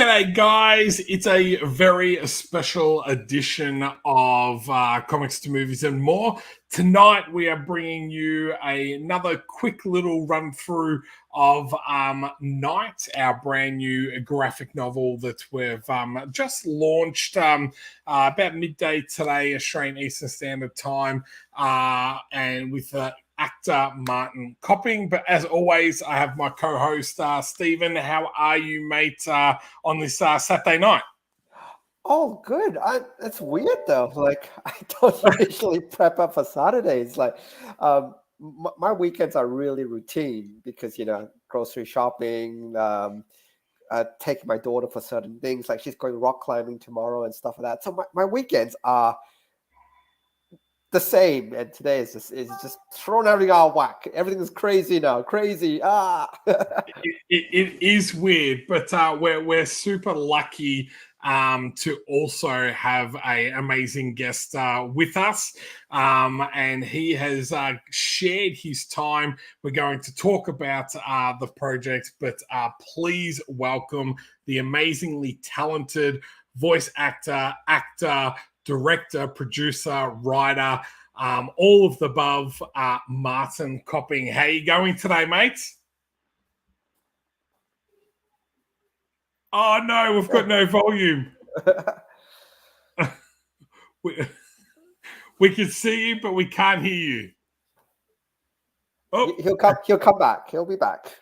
G'day, guys. It's a very special edition of Comics to Movies and More. Tonight, we are bringing you another quick little run through of Night, our brand new graphic novel that we've just launched about midday today, Australian Eastern Standard Time, and with actor Martin Copping. But as always, I have my co-host Stephen. How are you, mate, on this Saturday night? Oh, good. That's weird though. Like, I don't usually prep up for Saturdays. Like, my weekends are really routine because grocery shopping, taking my daughter for certain things. Like, she's going rock climbing tomorrow and stuff like that. So my weekends are the same, and today is just thrown everything out of whack. Everything is crazy now. Crazy. It is weird, but we're super lucky to also have an amazing guest with us, and he has shared his time. We're going to talk about the project, but please welcome the amazingly talented voice actor, director, producer, writer, all of the above, Martin Copping. How you going today, mate? Oh, no, we've got no volume. we can see you, but we can't hear you. Oh, he'll come back. He'll be back.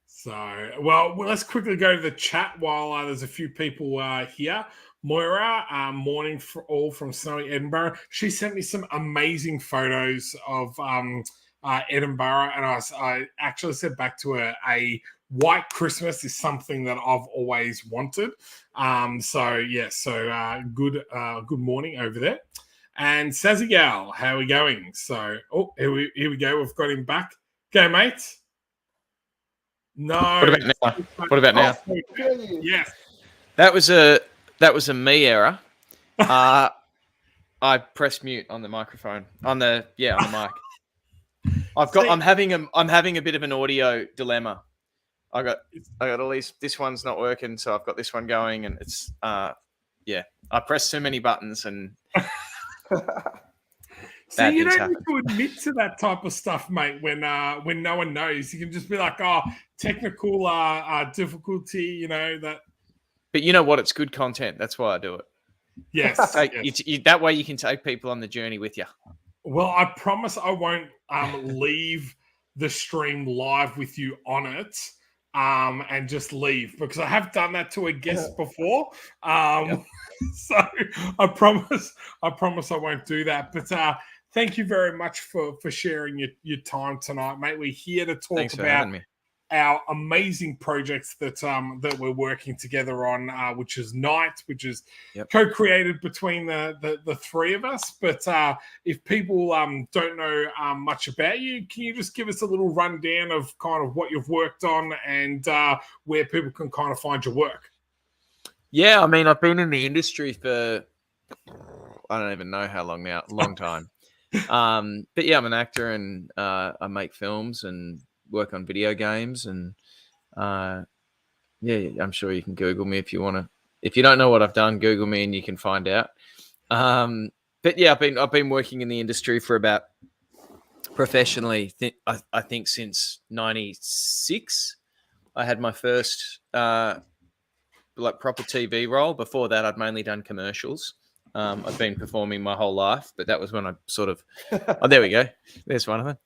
So, well, let's quickly go to the chat while there's a few people here. Moira, morning for all from snowy Edinburgh. She sent me some amazing photos of Edinburgh, and I actually said back to her, a white Christmas is something that I've always wanted. Good morning over there. And Sazigal, how are we going? So, here we go. We've got him back. Go, mate. No. What about now? Yes. That was a me error. I pressed mute on the microphone. On the mic. I'm having a bit of an audio dilemma. I got at least this one's not working, so I've got this one going, and it's I pressed so many buttons and See, you don't need to admit to that type of stuff, mate, when no one knows. You can just be like, technical difficulty, that. But you know what? It's good content. That's why I do it. Yes. That way you can take people on the journey with you. Well, I promise I won't leave the stream live with you on it and just leave, because I have done that to a guest before. So I promise I won't do that. But thank you very much for sharing your time tonight, mate. We're here to talk about our amazing projects that we're working together on, which is Night, which is co-created between the three of us. But if people don't know much about you, can you just give us a little rundown of kind of what you've worked on and where people can kind of find your work? Yeah, I mean, I've been in the industry for, I don't even know how long now, a long time. But yeah, I'm an actor, and I make films and work on video games, and I'm sure you can Google me if you want to. If you don't know what I've done, Google me and you can find out. But yeah, I've been working in the industry for about professionally. I think since '96, I had my first proper TV role. Before that, I'd mainly done commercials. I've been performing my whole life, but that was when I sort of. Oh, there we go. There's one of them.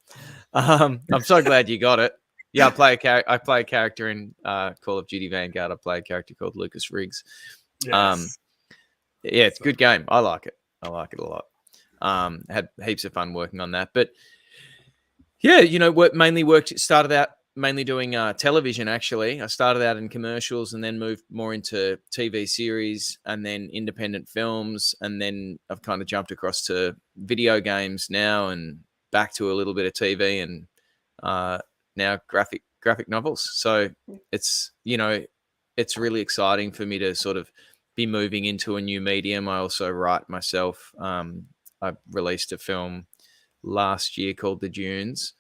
I'm so glad you got it. Yeah, I play a character in Call of Duty Vanguard. I play a character called Lucas Riggs. Yes. It's a good game. I like it. I like it a lot. Had heaps of fun working on that. But yeah, started out mainly doing television, actually. I started out in commercials and then moved more into TV series and then independent films. And then I've kind of jumped across to video games now and back to a little bit of TV and now graphic novels. So it's really exciting for me to sort of be moving into a new medium. I also write myself. I released a film last year called The Dunes,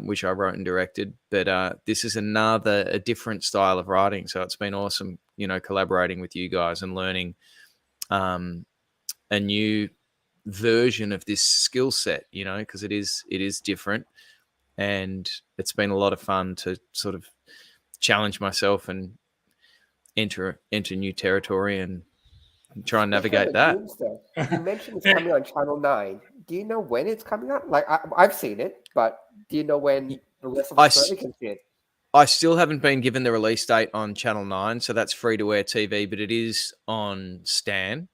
which I wrote and directed. But this is a different style of writing. So it's been awesome collaborating with you guys and learning a new version of this skill set, because it is different, and it's been a lot of fun to sort of challenge myself and enter new territory and try and navigate that. You mentioned it's coming on Channel 9. Do you know when it's coming out? Like I've seen it, but do you know when the rest of Australia can see it? I still haven't been given the release date on Channel 9, so that's free-to-air TV, but it is on Stan.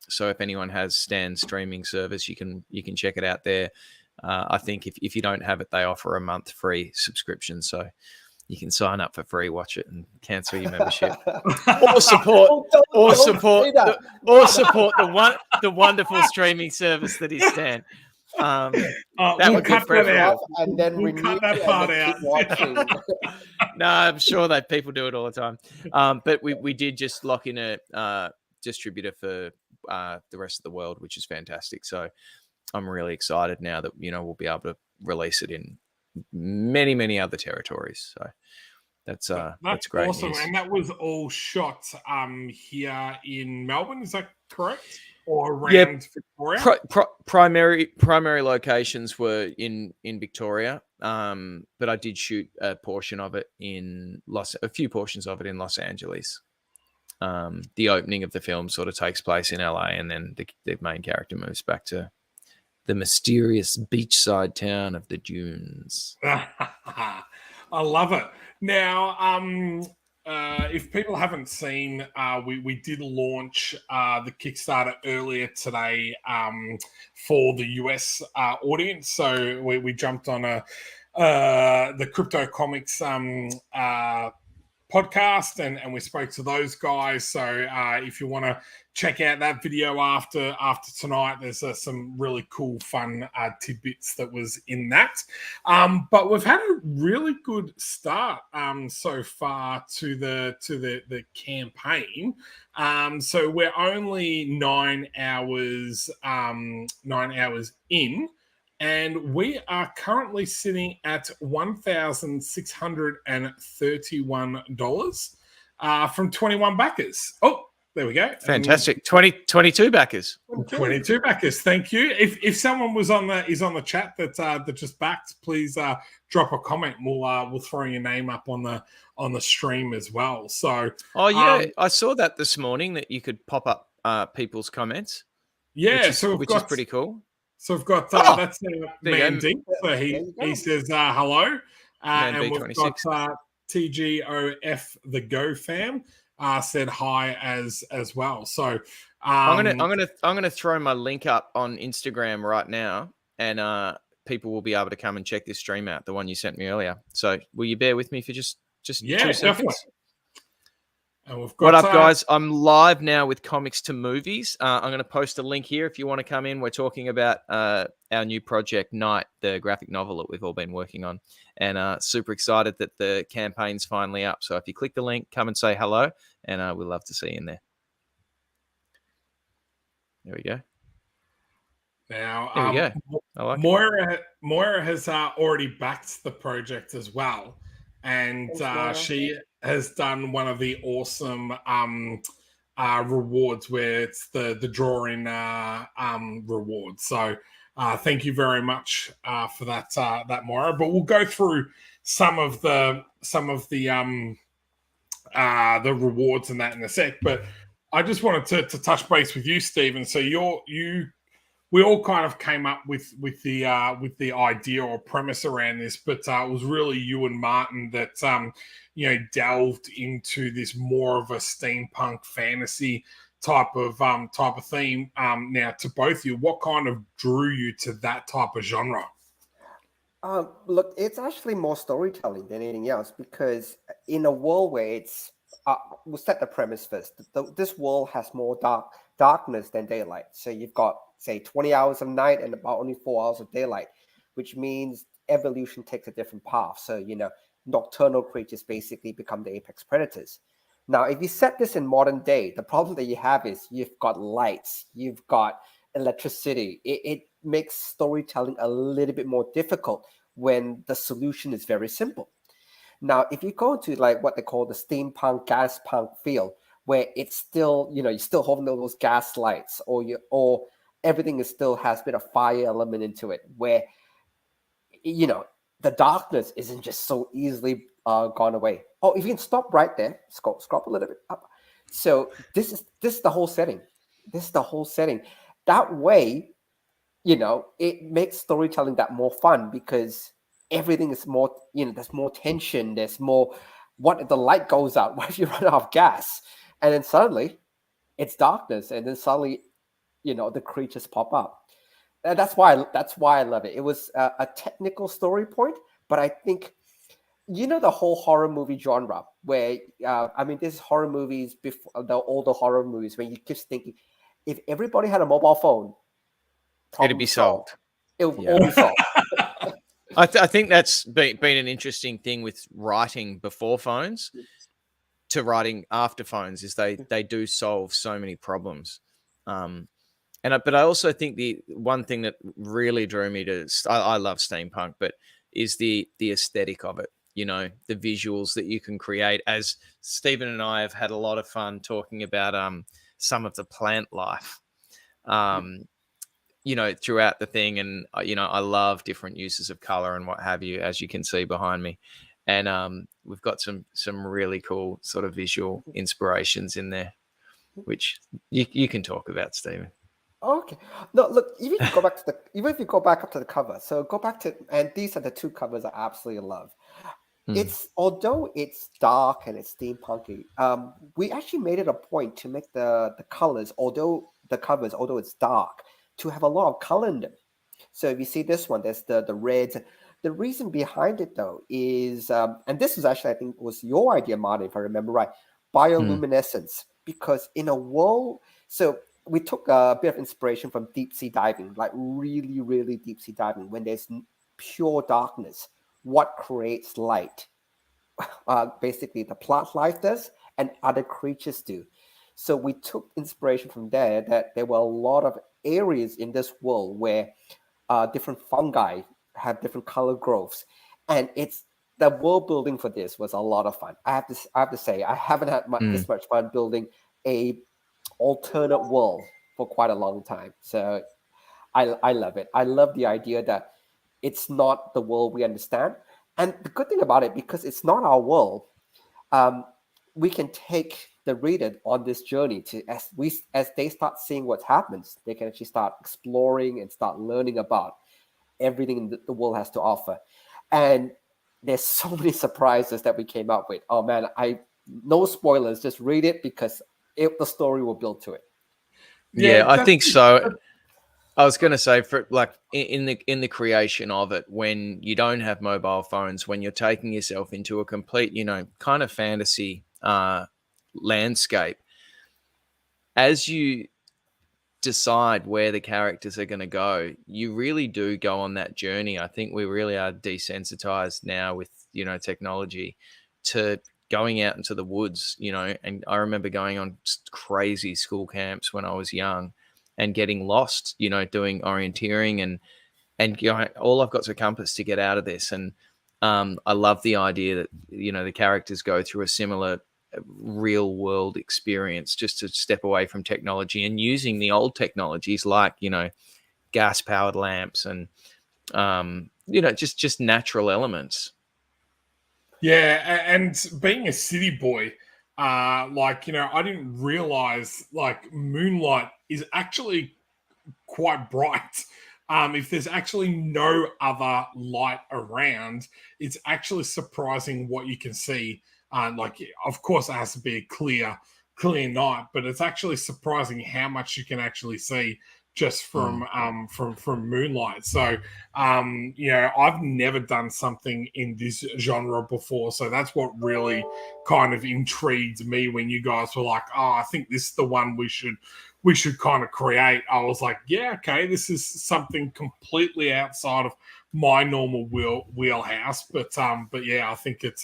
So if anyone has Stan's streaming service, you can check it out there. I think if you don't have it, they offer a month free subscription, so you can sign up for free, watch it, and cancel your membership, or support the wonderful streaming service that is Stan. That would cut that out, and then we'll cut that part out. No, I'm sure that people do it all the time. But we did just lock in a distributor for the rest of the world, which is fantastic. So I'm really excited now that we'll be able to release it in many other territories. So that's great awesome news. And that was all shot here in Melbourne, is that correct? Or around Victoria? Primary locations were in Victoria, but I did shoot a portion of it a few portions of it in Los Angeles. The opening of the film sort of takes place in LA, and then the main character moves back to the mysterious beachside town of the Dunes. I love it. Now, if people haven't seen, we did launch the Kickstarter earlier today for the US audience. So we jumped on the Crypto Comics podcast and we spoke to those guys. So if you want to check out that video after tonight, there's some really cool fun tidbits that was in that. But we've had a really good start so far to the campaign. So we're only 9 hours in. And we are currently sitting at $1,631 from 21 backers. Oh, there we go. Fantastic. 22 backers. 22 backers. Thank you. If someone is on the chat that just backed, please drop a comment. We'll throw your name up on the stream as well. So I saw that this morning, that you could pop up people's comments. Yeah, which is pretty cool. So we've got that's Man D. So he says hello, and we've got TGOF the Go fam said hi as well. So I'm gonna throw my link up on Instagram right now, and people will be able to come and check this stream out, the one you sent me earlier. So will you bear with me for just 2 seconds? Definitely. And we've got, what up, guys? I'm live now with Comics to Movies. I'm going to post a link here if you want to come in. We're talking about our new project, Night, the graphic novel that we've all been working on. And super excited that the campaign's finally up. So if you click the link, come and say hello, and we'd love to see you in there. There we go. Now, there we go. I like Moira has already backed the project as well. And she has done one of the awesome rewards where it's the drawing reward. So thank you very much for that Moira. But we'll go through some of the rewards and that in a sec. But I just wanted to touch base with you, Stephen. So we all kind of came up with the idea or premise around this, but it was really you and Martin that delved into this more of a steampunk fantasy type of theme. Now, to both of you, what kind of drew you to that type of genre? Look, it's actually more storytelling than anything else, because in a world where it's we'll set the premise first. This world has more darkness than daylight. So you've got, say, 20 hours of night and about only 4 hours of daylight, which means evolution takes a different path. So, nocturnal creatures basically become the apex predators. Now, if you set this in modern day, the problem that you have is you've got lights, you've got electricity. It makes storytelling a little bit more difficult when the solution is very simple. Now, if you go to like what they call the steampunk gas punk field, where it's still, you're still holding those gas lights, or everything is still has a bit of fire element into it, where the darkness isn't just so easily gone away. Oh, if you can stop right there, scroll a little bit up. So this is the whole setting. This is the whole setting. That way, it makes storytelling that more fun, because everything is more, there's more tension. There's more. What if the light goes out? What if you run out of gas? And then suddenly it's darkness, and then suddenly, the creatures pop up. And that's why I love it. It was a technical story point, but I think the whole horror movie genre, where this horror movies before the older horror movies, when you keep thinking, if everybody had a mobile phone, it'd be solved. It would all be solved. I think that's been an interesting thing with writing before phones to writing after phones, is they do solve so many problems. But I also think the one thing that really drew me to, I love steampunk, but is the aesthetic of it. The visuals that you can create. As Stephen and I have had a lot of fun talking about some of the plant life, throughout the thing, and I love different uses of color and what have you, as you can see behind me, and we've got some really cool sort of visual inspirations in there, which you can talk about, Stephen. Okay. No, look, even if you go back up to the cover, so go back to, and these are the two covers I absolutely love. It's, although it's dark and it's steampunky, we actually made it a point to make the colors, although it's dark, to have a lot of color in them. So if you see this one, there's the reds. The reason behind it, though, is, and this is actually, I think, was your idea, Martin, if I remember right, bioluminescence. Because in a world, so we took a bit of inspiration from deep sea diving, like really, really deep sea diving. When there's pure darkness, what creates light? Basically, the plant life does, and other creatures do. So we took inspiration from there, that there were a lot of areas in this world where different fungi have different color growths, and it's the world building for this was a lot of fun. I have to say, I haven't had this much fun building a alternate world for quite a long time. So I love it. I love the idea that it's not the world we understand. And the good thing about it, because it's not our world, we can take the reader on this journey to, as they start seeing what happens, they can actually start exploring and start learning about everything that the world has to offer. And there's so many surprises that we came up with. Oh man, no spoilers, just read it, because the story will build to it. Yeah, I think so. I was going to say, for like in the creation of it, when you don't have mobile phones, when you're taking yourself into a complete, kind of fantasy landscape, as you decide where the characters are going to go, you really do go on that journey. I think we really are desensitized now with, technology, to going out into the woods, and I remember going on crazy school camps when I was young and getting lost, doing orienteering and all I've got is a compass to get out of this. And I love the idea that, the characters go through a similar real world experience, just to step away from technology and using the old technologies like, gas powered lamps and, just natural elements. Yeah. And being a city boy, I didn't realize moonlight is actually quite bright. If there's actually no other light around, it's actually surprising what you can see. Of course, it has to be a clear night, but it's actually surprising how much you can actually see just from moonlight. So, I've never done something in this genre before, so that's what really kind of intrigued me when you guys were like, "Oh, I think this is the one we should kind of create." I was like, "Yeah, okay, this is something completely outside of my normal wheelhouse." But yeah, I think it's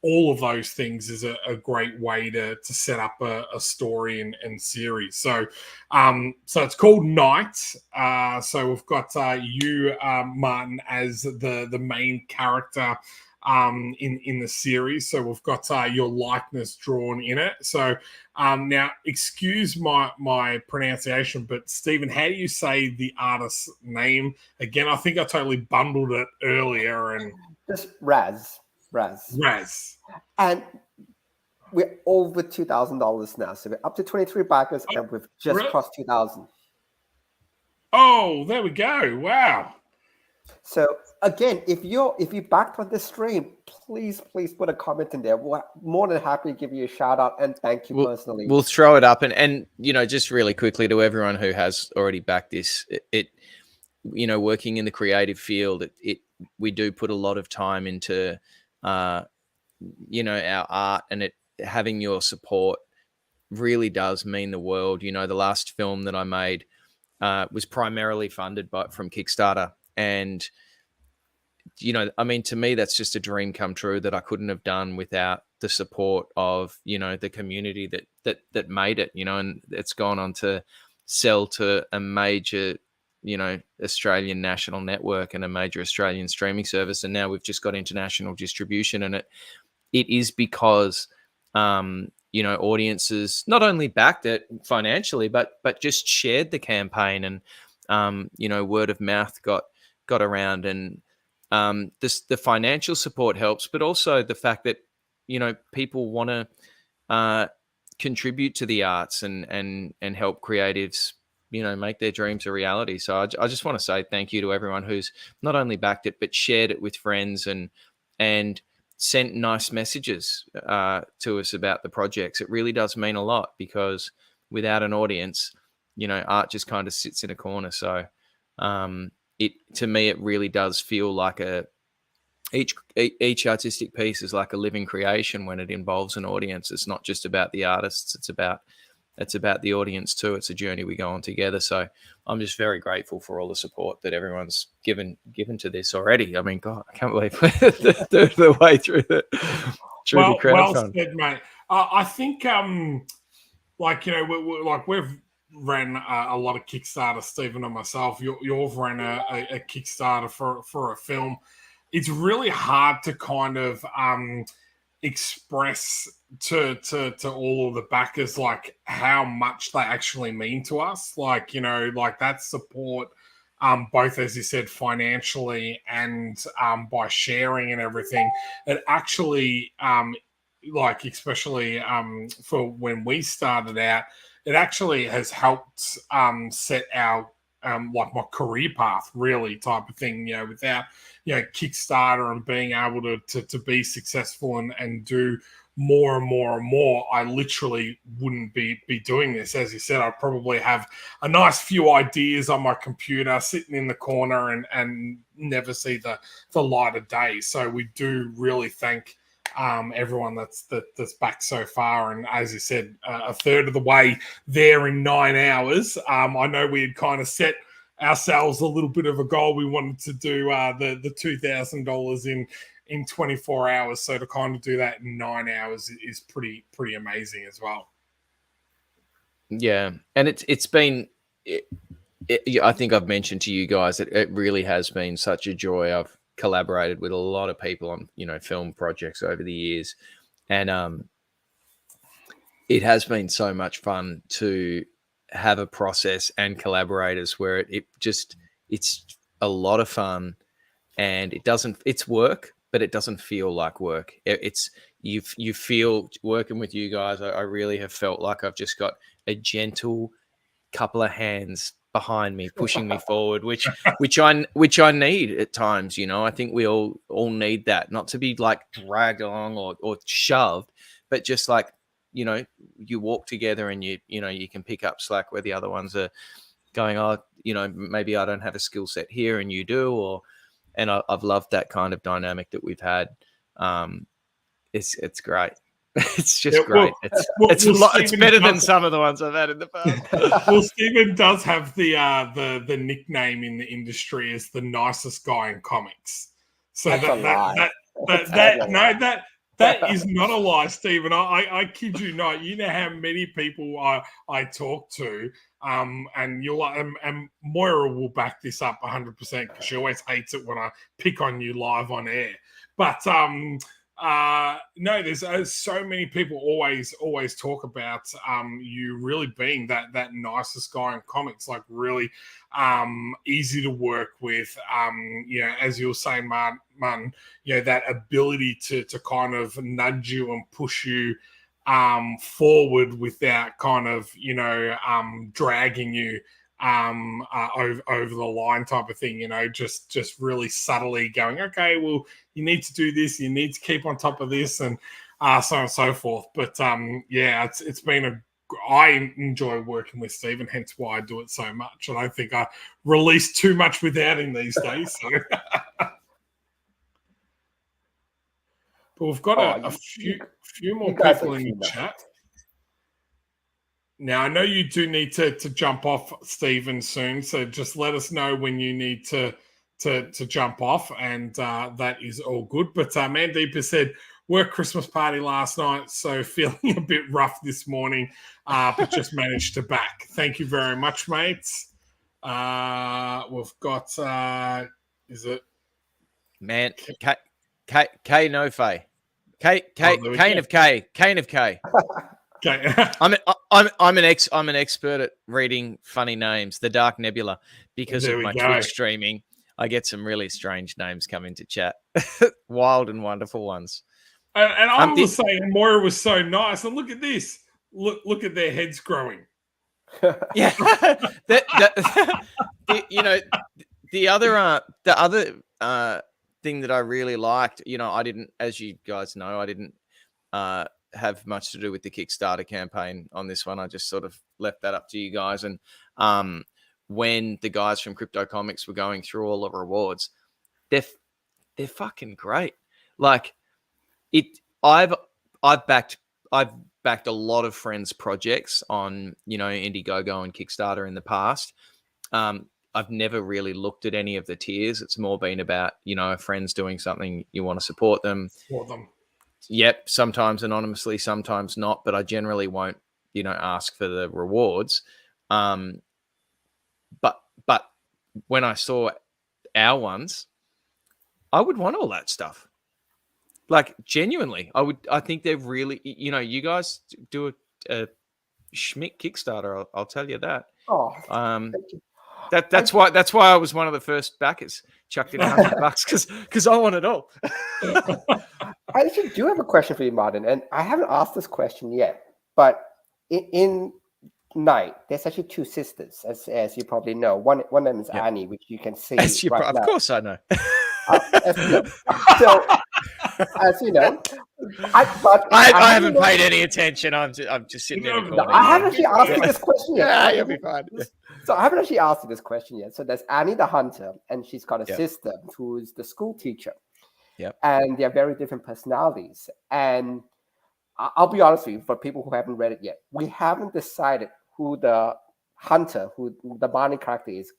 all of those things is a great way to set up a story and series. So so it's called Night. So we've got you, Martin, as the main character. in the series. So we've got your likeness drawn in it. So now, excuse my pronunciation, but Stephen, how do you say the artist's name again? I think I totally bundled it earlier. And just Raz. And we're over $2,000 now, so we're up to 23 backers, and we've just crossed 2,000. Oh, there we go! Wow. So again, if you backed on this stream, please put a comment in there. We're more than happy to give you a shout out and thank you personally. We'll throw it up, and just really quickly to everyone who has already backed this, working in the creative field, we do put a lot of time into our art, and having your support really does mean the world. The last film that I made was primarily funded from Kickstarter. And, to me, that's just a dream come true that I couldn't have done without the support of, the community that made it, and it's gone on to sell to a major, Australian national network and a major Australian streaming service. And now we've just got international distribution. And it is because, audiences not only backed it financially, but just shared the campaign, and, word of mouth got around, and the financial support helps, but also the fact that people want to contribute to the arts and help creatives make their dreams a reality. So I just want to say thank you to everyone who's not only backed it but shared it with friends and sent nice messages to us about the projects. It really does mean a lot, because without an audience, art just kind of sits in a corner. So to me, it really does feel like each artistic piece is like a living creation when it involves an audience. It's not just about the artists; it's about the audience too. It's a journey we go on together. So I'm just very grateful for all the support that everyone's given to this already. I mean, God, I can't believe we're the way through the crowdfund. Well said, mate. I think we've ran a lot of Kickstarter, Stephen and myself. You've ran a Kickstarter for a film. It's really hard to kind of express to all of the backers like how much they actually mean to us. Like that support, both, as you said, financially and by sharing and everything. It actually especially for when we started out, it actually has helped set our my career path, really, type of thing. Without Kickstarter and being able to be successful and do more and more and more, I literally wouldn't be doing this. As you said, I'd probably have a nice few ideas on my computer sitting in the corner and never see the light of day. So we do really thank everyone that's back so far, and as you said, a third of the way there in 9 hours. I know we had kind of set ourselves a little bit of a goal. We wanted to do the $2,000 in 24 hours, so to kind of do that in 9 hours is pretty amazing as well. Yeah, and it's been. I think I've mentioned to you guys that it really has been such a joy. I've collaborated with a lot of people on film projects over the years, and it has been so much fun to have a process and collaborators where it's a lot of fun, and it's work, but it doesn't feel like work. You feel working with you guys. I really have felt like I've just got a gentle couple of hands behind me pushing me forward, which I need at times. I think we all need that, not to be like dragged along or shoved, but just like you walk together and you can pick up slack where the other ones are going, maybe I don't have a skill set here and you do, and I've loved that kind of dynamic that we've had. It's great. It's just great. It's better than some of the ones I've had in the past. Well, Stephen does have the nickname in the industry as the nicest guy in comics. So That is not a lie, Stephen. I kid you not. You know how many people I talk to, and you'll and Moira will back this up 100% because she always hates it when I pick on you live on air. But no, there's so many people always talk about you really being that nicest guy in comics, like really easy to work with. As you were saying, Martin, that ability to kind of nudge you and push you forward without kind of dragging you over the line type of thing, just really subtly going, okay, well, you need to do this, you need to keep on top of this, and so on and so forth. But it's been I enjoy working with Stephen, hence why I do it so much. And I think I release too much without him these days. So. But we've got a few more people in the chat. Now, I know you do need to jump off, Stephen, soon. So just let us know when you need to jump off, and that is all good. But Mandeep has said, work Christmas party last night, so feeling a bit rough this morning, but just managed to back. Thank you very much, mates. We've got, is it? Man, K no Faye. Kane of K. Okay. I'm an expert at reading funny names. The Dark Nebula, because of my Twitch streaming, I get some really strange names come into chat, wild and wonderful ones. And I was saying, Moira was so nice. And look at this. Look at their heads growing. Yeah. The other thing that I really liked, I didn't, as you guys know, I didn't have much to do with the Kickstarter campaign on this one. I just sort of left that up to you guys. And when the guys from Crypto Comics were going through all the rewards, they're fucking great. Like I've backed a lot of friends' projects on Indiegogo and Kickstarter in the past. I've never really looked at any of the tiers. It's more been about, friends doing something, you want to support them. Yep, sometimes anonymously, sometimes not, but I generally won't, ask for the rewards. But when I saw our ones, I would want all that stuff. Like, genuinely, I think they're really, you guys do a schmick Kickstarter. I'll tell you that. Oh, thank you. That's why I was one of the first backers. Chucked in $100 because I want it all. I actually do have a question for you, Martin, and I haven't asked this question yet. But in Night, there's actually two sisters, as you probably know. One name is Annie, which you can see right now. Of course, I know. As you know, I haven't paid any attention. I'm just sitting there recording. I haven't actually asked you this question yet. Yeah, you'll be fine. So I haven't actually asked you this question yet. So there's Annie the Hunter, and she's got a sister who's the school teacher. Yep. And they're very different personalities. And I'll be honest with you, for people who haven't read it yet, we haven't decided who the hunter, who the Barney character is,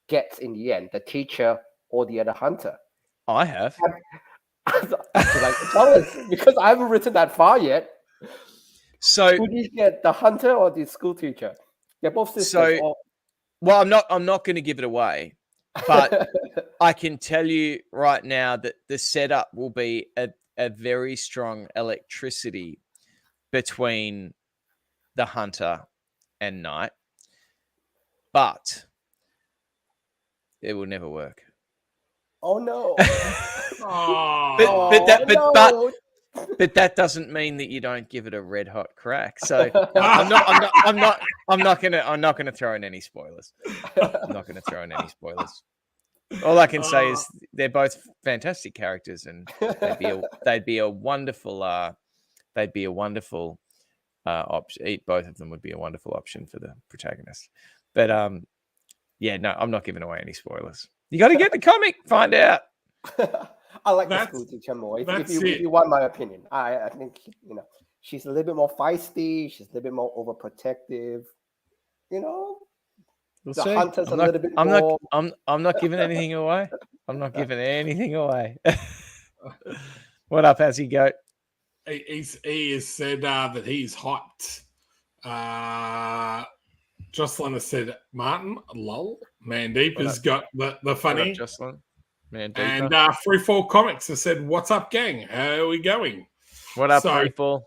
gets in the end, the teacher or the other hunter. I have. Tell us, because I haven't written that far yet. So who do you get, the hunter or the school teacher? They're both sisters. Well, I'm not going to give it away, but I can tell you right now that the setup will be a very strong electricity between the hunter and Knight, but it will never work. Oh no! But that doesn't mean that you don't give it a red hot crack. So I'm not gonna throw in any spoilers. I'm not gonna throw in any spoilers. All I can say is they're both fantastic characters, and they'd be a wonderful option. Both of them would be a wonderful option for the protagonist. But I'm not giving away any spoilers. You got to get the comic, find out. I like the school teacher more. If you want my opinion, I think she's a little bit more feisty. She's a little bit more overprotective. The hunter's a little bit more. I'm not giving anything away. I'm not giving anything away. What up, Azzy Goat? he has said that he's hyped. Jocelyn has said, Martin, lol. Mandeep has got the funny. What up, Jocelyn? Mandeep. And Freefall Comics has said, what's up, gang? How are we going? What up, Freefall?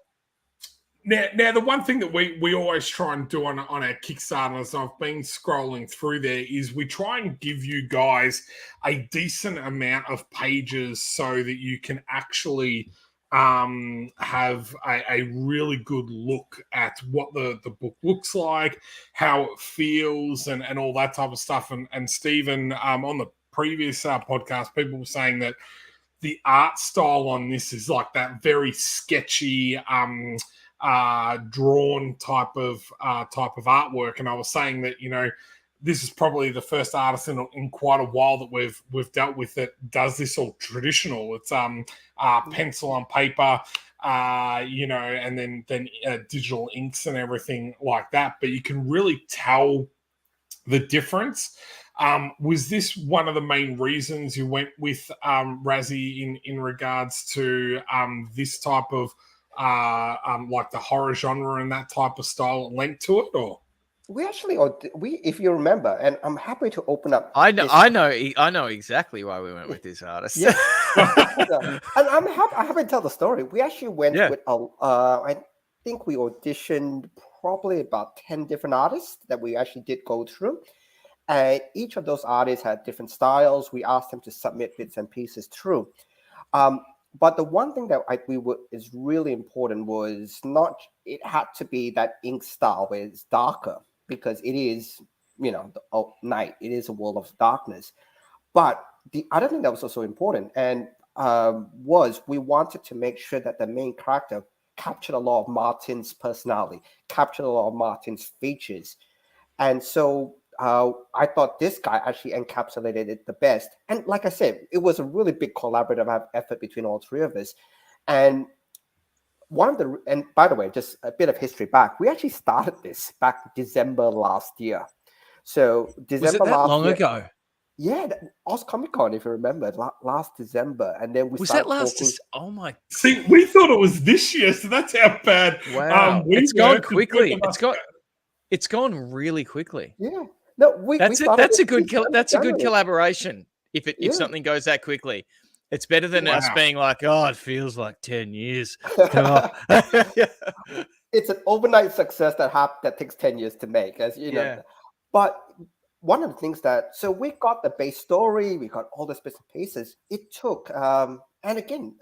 Now, the one thing that we always try and do on our Kickstarter, as I've been scrolling through there, is we try and give you guys a decent amount of pages so that you can actually have a really good look at what the book looks like, how it feels, and all that type of stuff. And Stephen, on the previous podcast, people were saying that the art style on this is like that very sketchy drawn type of artwork, and I was saying that this is probably the first artist in quite a while that we've dealt with that does this all traditional. It's pencil on paper, and then digital inks and everything like that. But you can really tell the difference. Was this one of the main reasons you went with Razzie in regards to this type of like the horror genre and that type of style linked to it, or? We actually, if you remember, and I'm happy to open up. I know exactly why we went with this artist. Yeah. And I'm happy to tell the story. We actually went with I think we auditioned probably about 10 different artists that we actually did go through. And each of those artists had different styles. We asked them to submit bits and pieces through. But the one thing that is really important was it had to be that ink style where it's darker, because it is, the night. It is a world of darkness. But the other thing that was also important was we wanted to make sure that the main character captured a lot of Martin's personality, captured a lot of Martin's features. And so I thought this guy actually encapsulated it the best. And like I said, it was a really big collaborative effort between all three of us. And and by the way, just a bit of history back, we actually started this back December last year. So December was it that last long year, ago? Yeah, Oz Comic Con, if you remember, last December, and then we was started that last? talking... Oh my! See, we thought it was this year, so that's how bad. Wow, it's gone quickly. It's gone really quickly. Yeah, no, that's a good collaboration. If something goes that quickly, it's better than us being like, oh, it feels like 10 years. It's an overnight success that takes 10 years to make, as you know. Yeah. But one of the things so we got the base story, we got all the bits and pieces. It took, and again,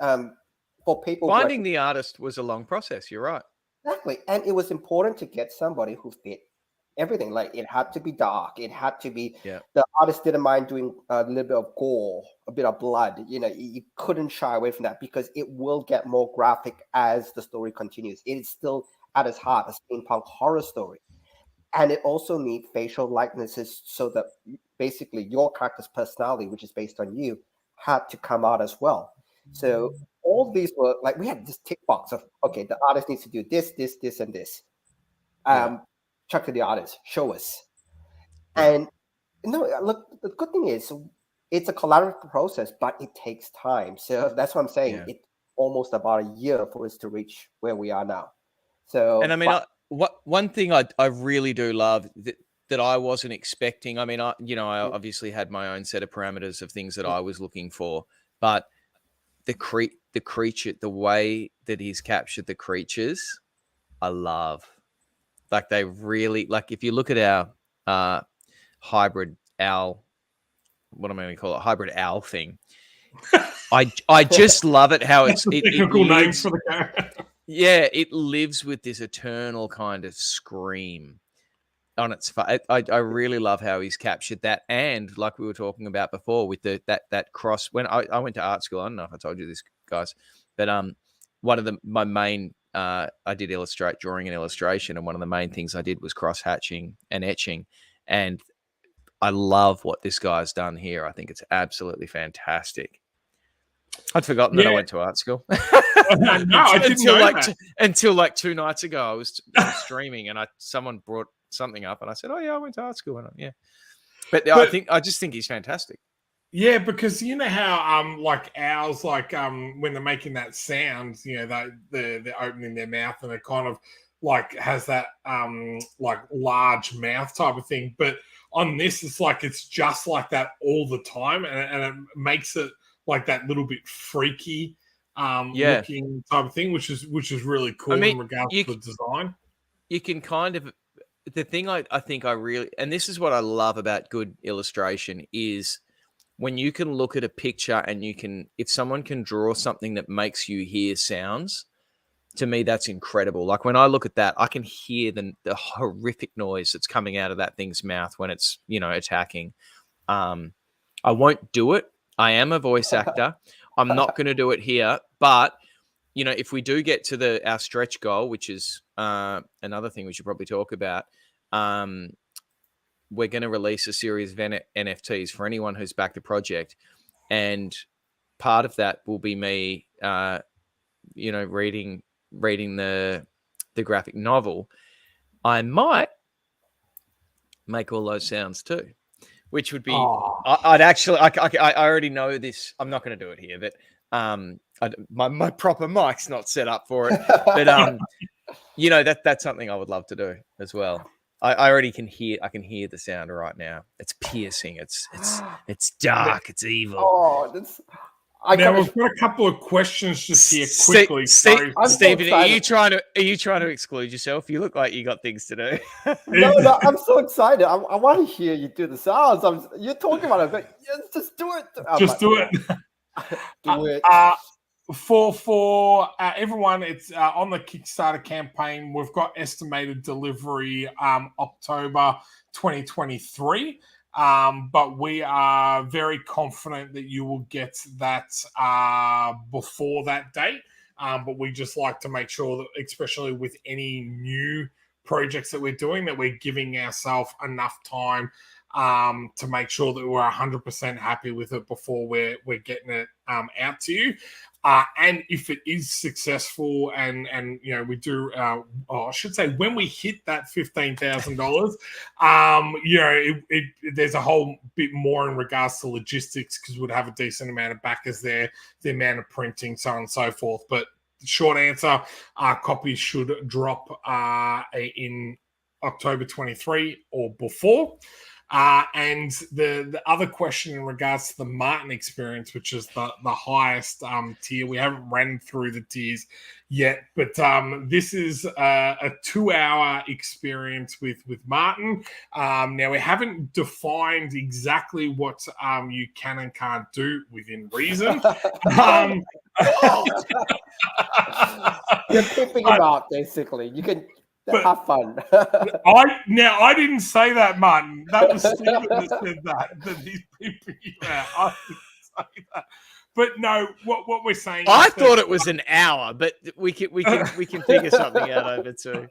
for people finding the artist was a long process. You're right. Exactly, and it was important to get somebody who fit everything. Like, it had to be dark. It had to be. Yeah. The artist didn't mind doing a little bit of gore, a bit of blood. You couldn't shy away from that because it will get more graphic as the story continues. It is still at its heart a steampunk horror story. And it also needs facial likenesses so that basically your character's personality, which is based on you, had to come out as well. So all these were like, we had this tick box of, okay, the artist needs to do this, this, this, and this. Chuck to the artist, show us. And look, the good thing is it's a collaborative process, but it takes time. So that's what I'm saying. It's almost about a year for us to reach where we are now. So, and I mean, one thing I really do love that I wasn't expecting. I mean, I obviously had my own set of parameters of things that I was looking for, but the creature, the way that he's captured the creatures, I love. Like, they really, like, if you look at our hybrid owl, what am I going to call it? Hybrid owl thing. I just love it how it names for the character. Yeah, it lives with this eternal kind of scream on its face. I really love how he's captured that, and like we were talking about before with that cross. When I went to art school, I don't know if I told you this, guys, but one of my main I did drawing and illustration, and one of the main things I did was cross hatching and etching, and I love what this guy's done here. I think it's absolutely fantastic. I'd forgotten that I went to art school. No, I didn't know that. Until like 2 nights ago, I was streaming and someone brought something up and I said, "Oh yeah, I went to art school." And I just think he's fantastic. Yeah, because you know how like owls, like when they're making that sound, you know, they're opening their mouth and it kind of like has that like large mouth type of thing. But on this, it's like it's just like that all the time, and it makes it like that little bit freaky Yeah. looking type of thing, which is really cool in regards to the design. You can kind of, the thing I think I really, and this is what I love about good illustration, is when you can look at a picture and you can, if someone can draw something that makes you hear sounds, to me, that's incredible. Like when I look at that, I can hear the horrific noise that's coming out of that thing's mouth when it's, you know, attacking. I won't do it. I am a voice actor. I'm not going to do it here. But, you know, if we do get to our stretch goal, which is another thing we should probably talk about, we're going to release a series of NFTs for anyone who's backed the project. And part of that will be me, you know, reading the graphic novel. I might make all those sounds too, which would be, I'd actually, I already know this. I'm not going to do it here, but my proper mic's not set up for it. But you know, that's something I would love to do as well. I already can hear. I can hear the sound right now. It's piercing. It's dark. It's evil. Oh, that's. Now we've got a couple of questions just here quickly. Stephen, are you trying to exclude yourself? You look like you got things to do. No, I'm so excited. I want to hear you do the sounds. You're talking about it, but just do it. Just do it. Do it. For everyone, it's on the Kickstarter campaign. We've got estimated delivery October 2023. But we are very confident that you will get that before that date. But we just like to make sure that, especially with any new projects that we're doing, that we're giving ourselves enough time to make sure that we're 100% happy with it before we're getting it out to you. And if it is successful, and you know, we do, I should say, when we hit that $15,000, you know, there's a whole bit more in regards to logistics, because we'd have a decent amount of backers there, the amount of printing, so on and so forth. But the short answer, copies should drop in October 23 or before. And the other question in regards to the Martin experience, which is the highest tier, we haven't ran through the tiers yet, but this is a 2-hour experience with Martin. Now, we haven't defined exactly what you can and can't do within reason. You're keeping him out, basically. You can have fun. I didn't say that, Martin. That was Stephen that said that he's keeping you out. I didn't say that. But no, what we're saying. I thought it was an hour, but we can figure something out over two.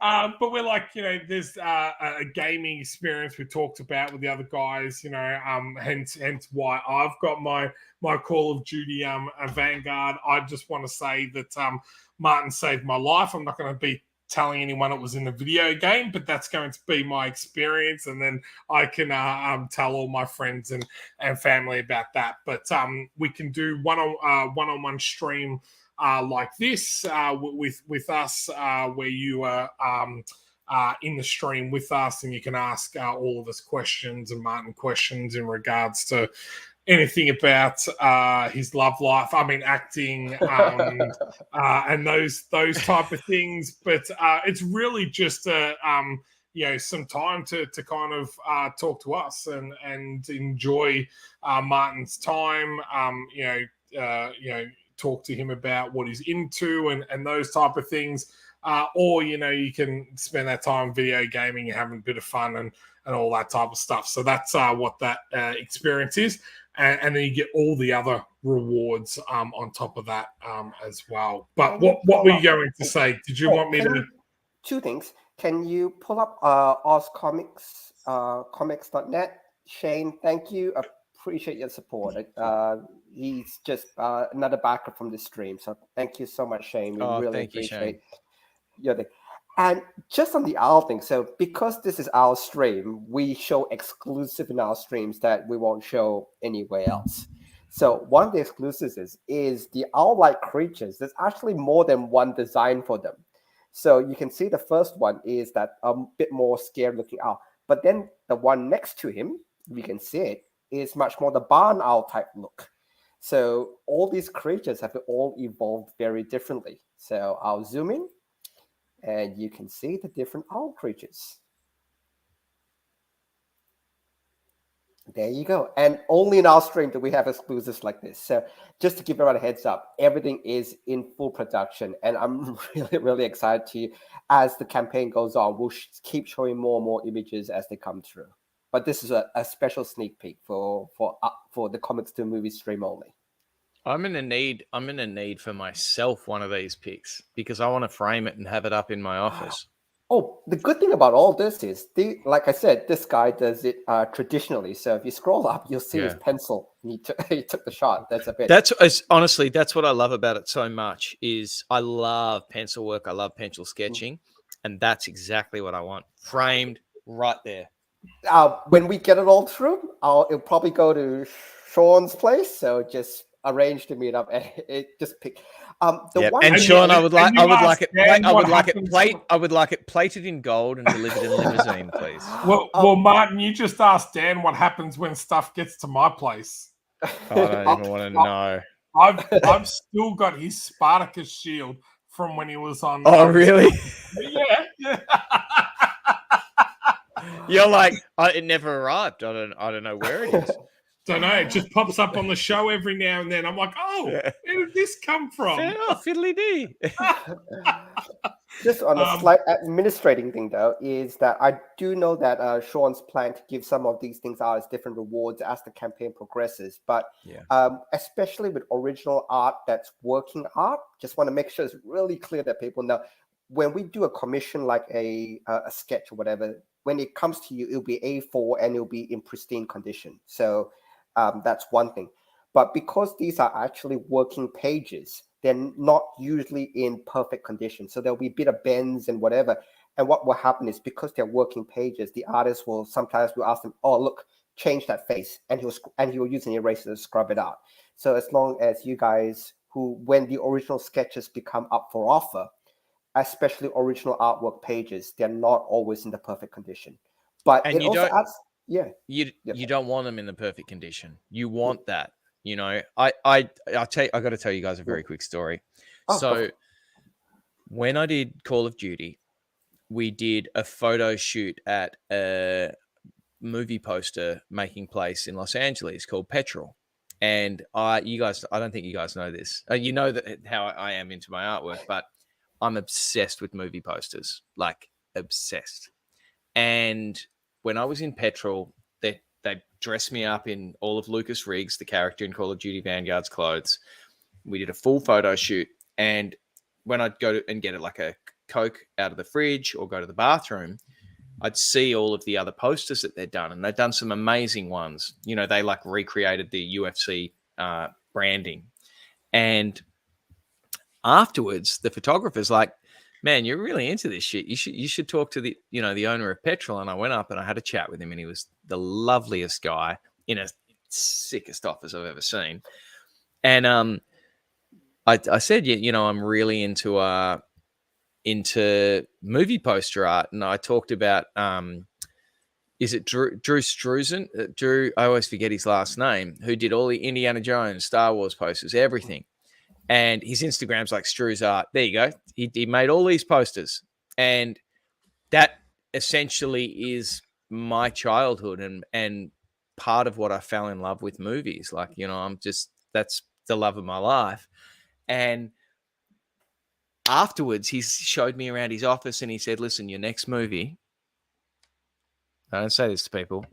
But we're like, you know, there's a gaming experience we talked about with the other guys, you know, hence why I've got my Call of Duty Vanguard. I just want to say that Martin saved my life. I'm not going to be telling anyone it was in the video game, but that's going to be my experience, and then I can tell all my friends and family about that. But we can do one-on-one stream like this with us, where you are in the stream with us, and you can ask all of us questions and Martin questions in regards to anything about his love life, I mean acting, and those type of things. But it's really just you know, some time to kind of talk to us and enjoy Martin's time. You know, talk to him about what he's into and those type of things. Or, you know, you can spend that time video gaming and having a bit of fun and all that type of stuff. So that's what that experience is. And then you get all the other rewards on top of that as well. But what were you going to say? Did you want me to? Two things. Can you pull up Comics, comics.net? Shane, thank you. Appreciate your support. He's just another backer from the stream. So thank you so much, Shane. We really appreciate your thing. And just on the owl thing, so because this is our stream, we show exclusive in our streams that we won't show anywhere else. So one of the exclusives is the owl-like creatures. There's actually more than one design for them. So you can see the first one is that a bit more scared-looking owl. But then the one next to him, we can see it, is much more the barn owl type look. So all these creatures have all evolved very differently. So I'll zoom in and you can see the different owl creatures. There you go. And only in our stream do we have exclusives like this. So just to give everyone a heads up, everything is in full production. And I'm really, really excited to, as the campaign goes on, we'll keep showing more and more images as they come through. But this is a special sneak peek for the Comics to Movies stream only. I'm gonna need for myself one of these pics because I want to frame it and have it up in my office. Oh, the good thing about all this is, like I said, this guy does it traditionally. So if you scroll up, you'll see his pencil. He took the shot. That's a bit. Honestly, that's what I love about it so much. Is I love pencil work. I love pencil sketching, and that's exactly what I want. Framed right there. When we get it all through, it'll probably go to Shaun's place. So just arrange to meet up and just pick. And Shaun, I would like it plated in gold and delivered in limousine, please. Well, Martin, you just asked Dan what happens when stuff gets to my place. I don't even want to know. I've still got his Spartacus shield from when he was on. Oh, really? Yeah. You're like, it never arrived. I don't know where it is. Don't know. It just pops up on the show every now and then. I'm like, where did this come from? Oh, fiddly dee. Just on a slight administrating thing, though, is that I do know that Shaun's plan to give some of these things out as different rewards as the campaign progresses. But especially with original art that's working art, just want to make sure it's really clear that people know when we do a commission like a sketch or whatever, when it comes to you, it'll be A4 and it'll be in pristine condition. So that's one thing. But because these are actually working pages, they're not usually in perfect condition. So there'll be a bit of bends and whatever. And what will happen is because they're working pages, the artist will sometimes ask them, oh, look, change that face. And he will use an eraser to scrub it out. So as long as you guys when the original sketches become up for offer, especially original artwork pages, they're not always in the perfect condition. But and it also adds, you don't want them in the perfect condition. You want that. You know, I got to tell you guys a very quick story. So when I did Call of Duty, we did a photo shoot at a movie poster making place in Los Angeles called Petrol. And I don't think you guys know this. You know that how I am into my artwork, but I'm obsessed with movie posters, like obsessed. And when I was in Petrol, they dressed me up in all of Lucas Riggs, the character in Call of Duty Vanguard's clothes. We did a full photo shoot. And when I'd go and get like a Coke out of the fridge or go to the bathroom, I'd see all of the other posters that they'd done. And they'd done some amazing ones. You know, they like recreated the UFC branding. And afterwards, the photographer's like, man, you're really into this shit. You should talk to the owner of Petrol. And I went up and I had a chat with him, and he was the loveliest guy in a sickest office I've ever seen. And I said, I'm really into movie poster art, and I talked about is it Drew Struzan? Drew, I always forget his last name, who did all the Indiana Jones, Star Wars posters, everything. And his Instagram's like Stru's Art. There you go. He made all these posters. And that essentially is my childhood and part of what I fell in love with movies. Like, that's the love of my life. And afterwards, he showed me around his office and he said, listen, your next movie, I don't say this to people,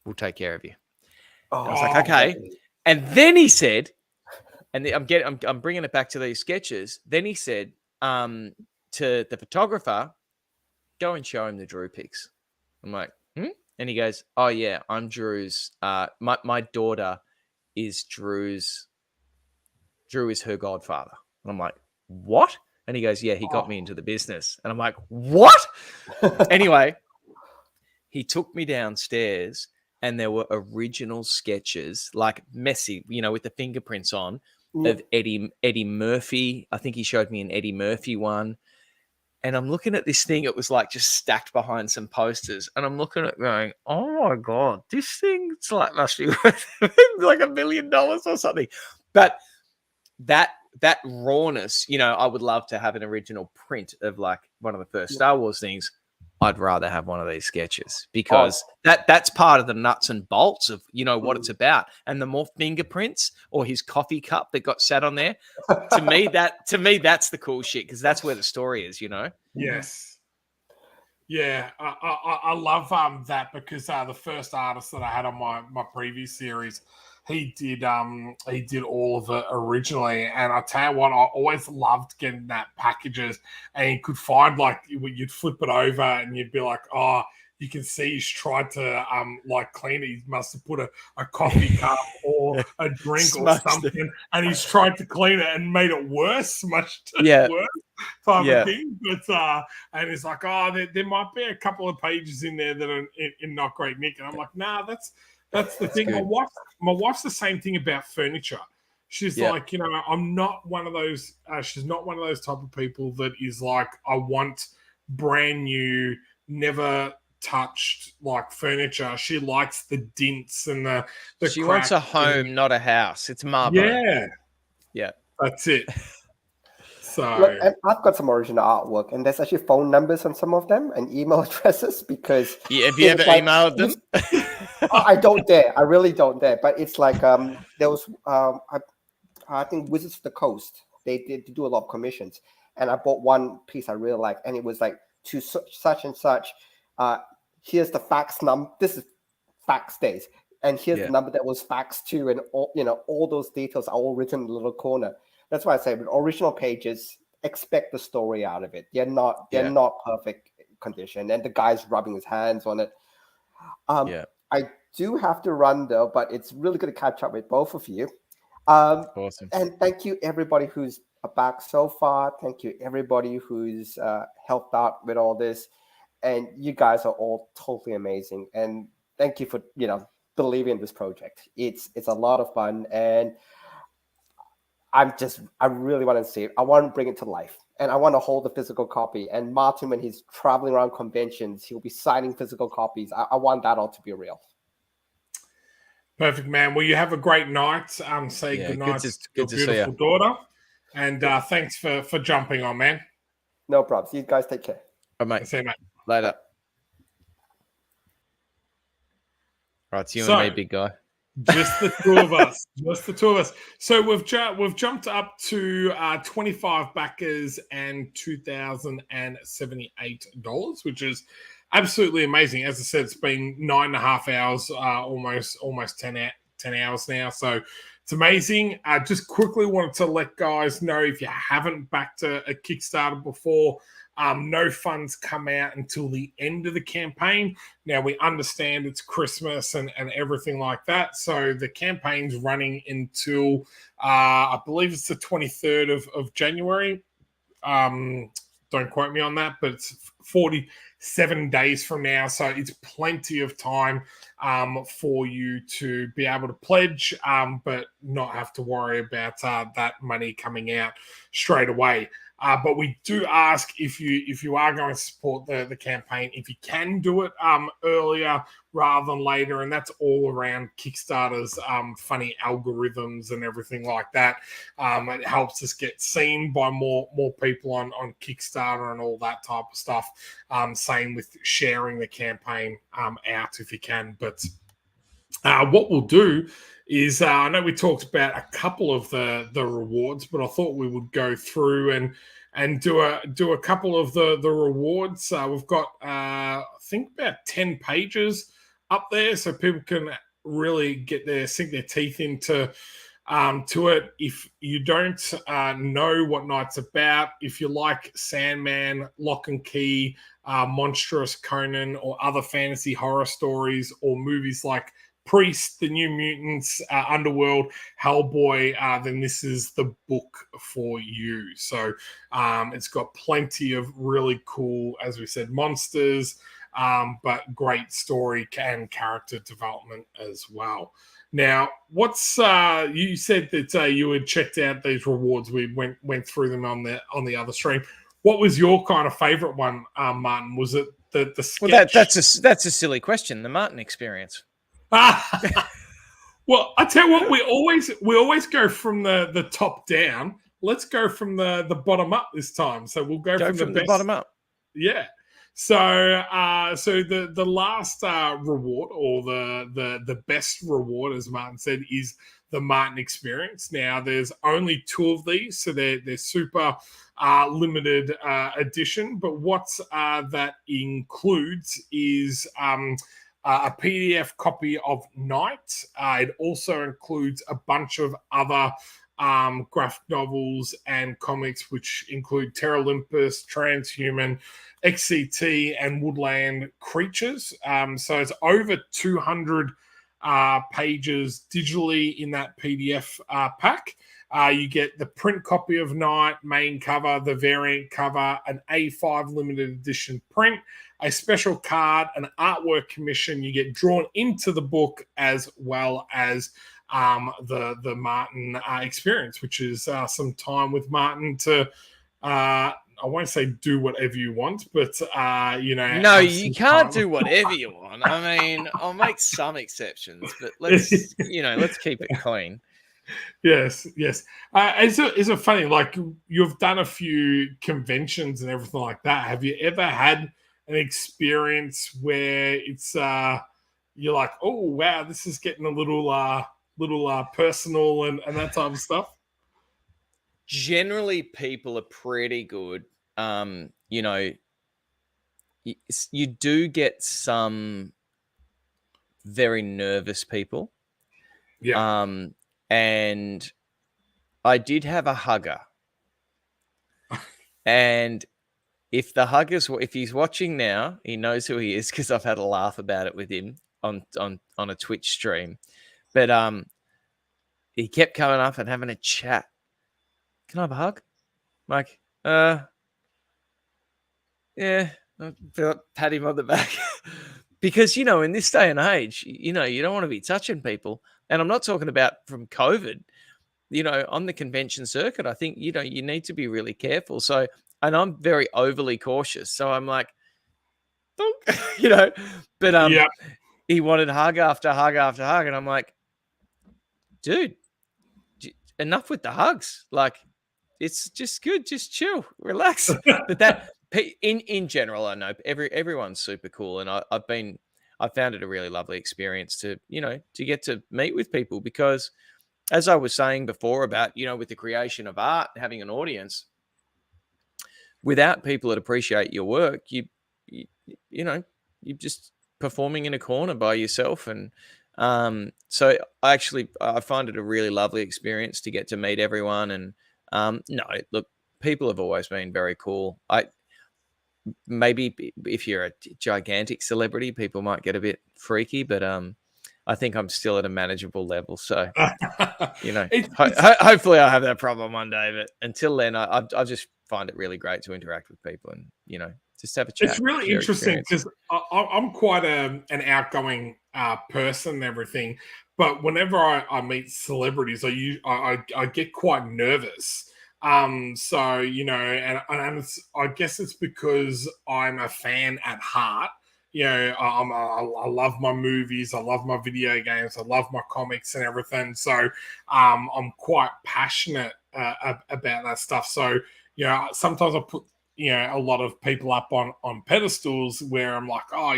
we'll take care of you. I was like, okay. And then he said, and I'm bringing it back to these sketches. Then he said to the photographer, go and show him the Drew pics. I'm like, And he goes, oh yeah, I'm Drew's. My daughter is Drew's. Drew is her godfather. And I'm like, what? And he goes, yeah, he got me into the business. And I'm like, what? Anyway, he took me downstairs and there were original sketches, like messy, with the fingerprints on, Yeah. of Eddie Murphy. I think he showed me an Eddie Murphy one. And I'm looking at this thing. It was like just stacked behind some posters. And I'm looking at it going, oh my God, this thing's like must be worth like $1 million or something. But that rawness, I would love to have an original print of like one of the first Star Wars things. I'd rather have one of these sketches because that's part of the nuts and bolts of what it's about. And the more fingerprints or his coffee cup that got sat on there, to me that's the cool shit because that's where the story is. Yes. Yeah, I love that because the first artist that I had on my previous series, he did all of it originally, and I tell you what, I always loved getting that packages, and you could find like you'd flip it over and you'd be like, oh, you can see he's tried to like clean it. He must have put a coffee cup or a drink or something, and he's tried to clean it and made it worse, much worse type of thing. But and it's like, oh, there might be a couple of pages in there that are in not great nick, and I'm like, nah, that's the thing. Good. My wife's the same thing about furniture. She's like, I'm not one of those. She's not one of those type of people that is like, I want brand new, never touched like furniture. She likes the dints and the she wants a home, not a house. It's marble. Yeah, that's it. So look, and I've got some original artwork, and there's actually phone numbers on some of them and email addresses because have you ever emailed them? I don't dare. I really don't dare. But it's like there was I think Wizards of the Coast. They do a lot of commissions, and I bought one piece I really liked, and it was like to such and such. Here's the fax number. This is fax days, and here's the number that was faxed to, and all those details are all written in a little corner. That's why I say with original pages, expect the story out of it. They're not perfect condition, and the guy's rubbing his hands on it. I do have to run though, but it's really good to catch up with both of you. Awesome. And thank you everybody who's back so far. Thank you everybody who's helped out with all this. And you guys are all totally amazing. And thank you for believing in this project. It's a lot of fun, and I really want to see it. I want to bring it to life, and I want to hold the physical copy. And Martin, when he's traveling around conventions, he'll be signing physical copies. I want that all to be real. Perfect, man. Well, you have a great night. Say good night to your beautiful daughter. And thanks for jumping on, man. No problems. You guys take care. All right, mate. See you, mate. Later. Right, it's you and me, big guy. Just the two of us. Just the two of us. So we've jumped up to 25 backers and $2,078, which is absolutely amazing. As I said, it's been 9.5 hours, almost 10 hours now. So it's amazing. Just quickly wanted to let guys know, if you haven't backed a Kickstarter before, no funds come out until the end of the campaign. Now, we understand it's Christmas and everything like that. So the campaign's running until, I believe it's the 23rd of January. Don't quote me on that, but it's 47 days from now. So it's plenty of time for you to be able to pledge, but not have to worry about that money coming out straight away. But we do ask, if you are going to support the campaign, if you can do it earlier rather than later, and that's all around Kickstarter's funny algorithms and everything like that. It helps us get seen by more people on Kickstarter and all that type of stuff. Same with sharing the campaign out if you can. But what we'll do is, I know we talked about a couple of the rewards, but I thought we would go through and do a couple of the rewards. We've got I think about 10 pages up there, so people can really sink their teeth into to it. If you don't know what Night's about, if you like Sandman, Lock and Key, Monstrous Conan, or other fantasy horror stories, or movies like Priest, the New Mutants, Underworld, Hellboy, then this is the book for you. So it's got plenty of really cool, as we said, monsters, but great story and character development as well. Now, what's you said that you had checked out these rewards. We went through them on the other stream. What was your kind of favorite one, Martin? Was it the sketch? Well, that's a silly question. The Martin experience. Well, I tell you what, we always go from the top down. Let's go from the bottom up this time. So we'll go from the bottom up. Yeah. So the last reward, or the best reward, as Martin said, is the Martin experience. Now, there's only 2 of these, so they're super limited edition. But what that includes is a PDF copy of Night. It also includes a bunch of other graphic novels and comics, which include Terra Olympus, Transhuman, XCT, and Woodland Creatures. So it's over 200 pages digitally in that PDF pack. You get the print copy of Night, main cover, the variant cover, an A5 limited edition print, a special card, an artwork commission. You get drawn into the book, as well as the Martin experience, which is some time with Martin to I won't say do whatever you want, but no, you can't do whatever you want. I mean, I'll make some exceptions, but let's keep it clean. Yes. Is it funny? Like, you've done a few conventions and everything like that. Have you ever had an experience where it's you're like, oh wow, this is getting a little personal and that type of stuff? Generally, people are pretty good. You do get some very nervous people. Yeah. And I did have a hugger. And if he's watching now, he knows who he is, because I've had a laugh about it with him on a Twitch stream. But he kept coming up and having a chat. Can I have a hug? I'm like, yeah. I pat him on the back. Because, in this day and age, you don't want to be touching people. And I'm not talking about from COVID. On the convention circuit, I think, you need to be really careful. So, and I'm very overly cautious. So I'm like, but he wanted hug after hug after hug. And I'm like, dude, enough with the hugs. Like, it's just good. Just chill, relax. But that in general, I know everyone's super cool. And I found it a really lovely experience to get to meet with people, because as I was saying before about, with the creation of art, having an audience, without people that appreciate your work, you're just performing in a corner by yourself. And so I find it a really lovely experience to get to meet everyone. And no, look, people have always been very cool. Maybe if you're a gigantic celebrity, people might get a bit freaky, but I think I'm still at a manageable level. So, hopefully I'll have that problem one day. But until then, I just find it really great to interact with people and, just have a chat. It's really interesting because I'm quite an outgoing person and everything. But whenever I meet celebrities, I get quite nervous. So, and I guess it's because I'm a fan at heart. I love my movies, I love my video games, I love my comics and everything. So, I'm quite passionate about that stuff. So, sometimes I put a lot of people up on pedestals where I'm like, oh,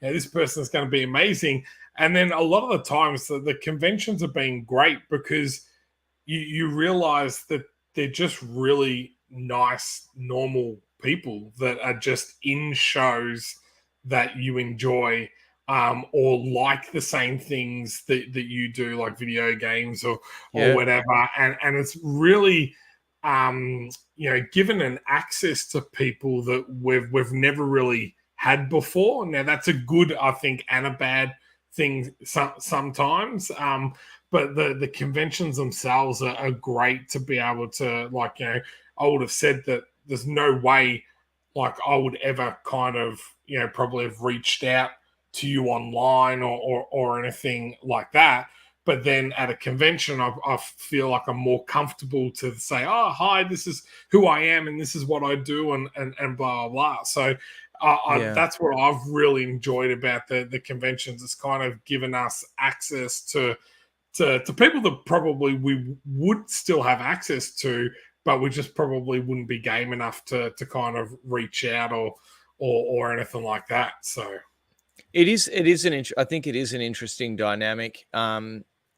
this person is going to be amazing. And then a lot of the times the conventions have been great because you realize that they're just really nice, normal people that are just in shows that you enjoy, or like the same things that you do, like video games or whatever. And it's really, given an access to people that we've never really had before. Now, that's a good, I think, and a bad things sometimes. But the conventions themselves are great to be able to, like, you know, I would have said that there's no way like I would ever kind of, you know, probably have reached out to you online or anything like that. But then at a convention, I feel like I'm more comfortable to say, oh, hi, this is who I am and this is what I do and blah, blah, blah. So that's what I've really enjoyed about the conventions. It's kind of given us access to people that probably we would still have access to, but we just probably wouldn't be game enough to kind of reach out or anything like that. So I think it is an interesting dynamic.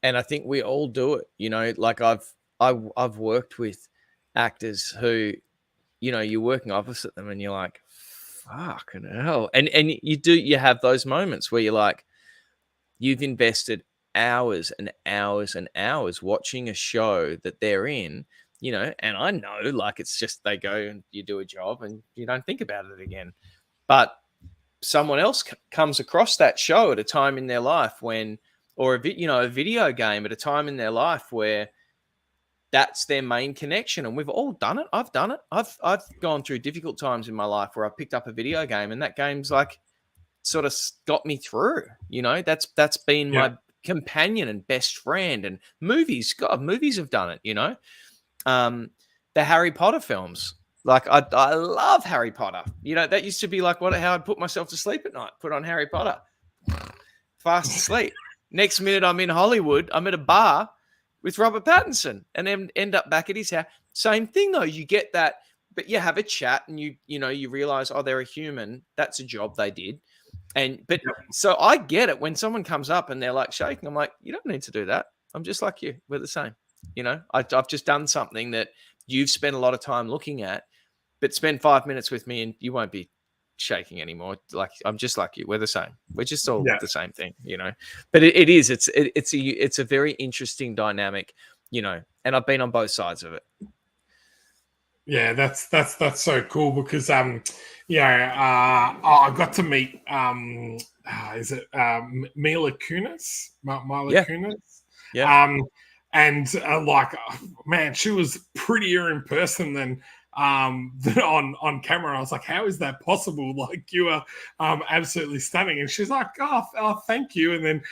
And I think we all do it, you know, like I've worked with actors who, you know, you're working opposite them and you're like, fucking hell. And you have those moments where you're like, you've invested hours and hours and hours watching a show that they're in, you know, and I know, like, it's just they go and you do a job and you don't think about it again. But someone else comes across that show at a time in their life when, or a video game at a time in their life where that's their main connection. And we've all done it. I've done it. I've gone through difficult times in my life where I picked up a video game and that game's like sort of got me through, you know, that's been my companion and best friend. And movies have done it, you know. The Harry Potter films, like I love Harry Potter, you know, that used to be like how I'd put myself to sleep at night, put on Harry Potter, fast asleep. Next minute I'm in Hollywood, I'm at a bar with Robert Pattinson and then end up back at his house. Same thing though, you get that, but you have a chat and you realize, oh, they're a human, that's a job they did. So I get it when someone comes up and they're like shaking, I'm like, you don't need to do that, I'm just like you, we're the same, you know. I've just done something that you've spent a lot of time looking at, but spend 5 minutes with me and you won't be shaking anymore. Like, I'm just like you, we're the same, we're just all the same thing, you know. But it's a very interesting dynamic, you know, and I've been on both sides of it. Yeah, that's so cool because I got to meet is it Mila Kunis? Mila Kunis? Yeah. And man, she was prettier in person than on camera. I was like, how is that possible? Like, you are absolutely stunning. And she's like, oh, thank you. And then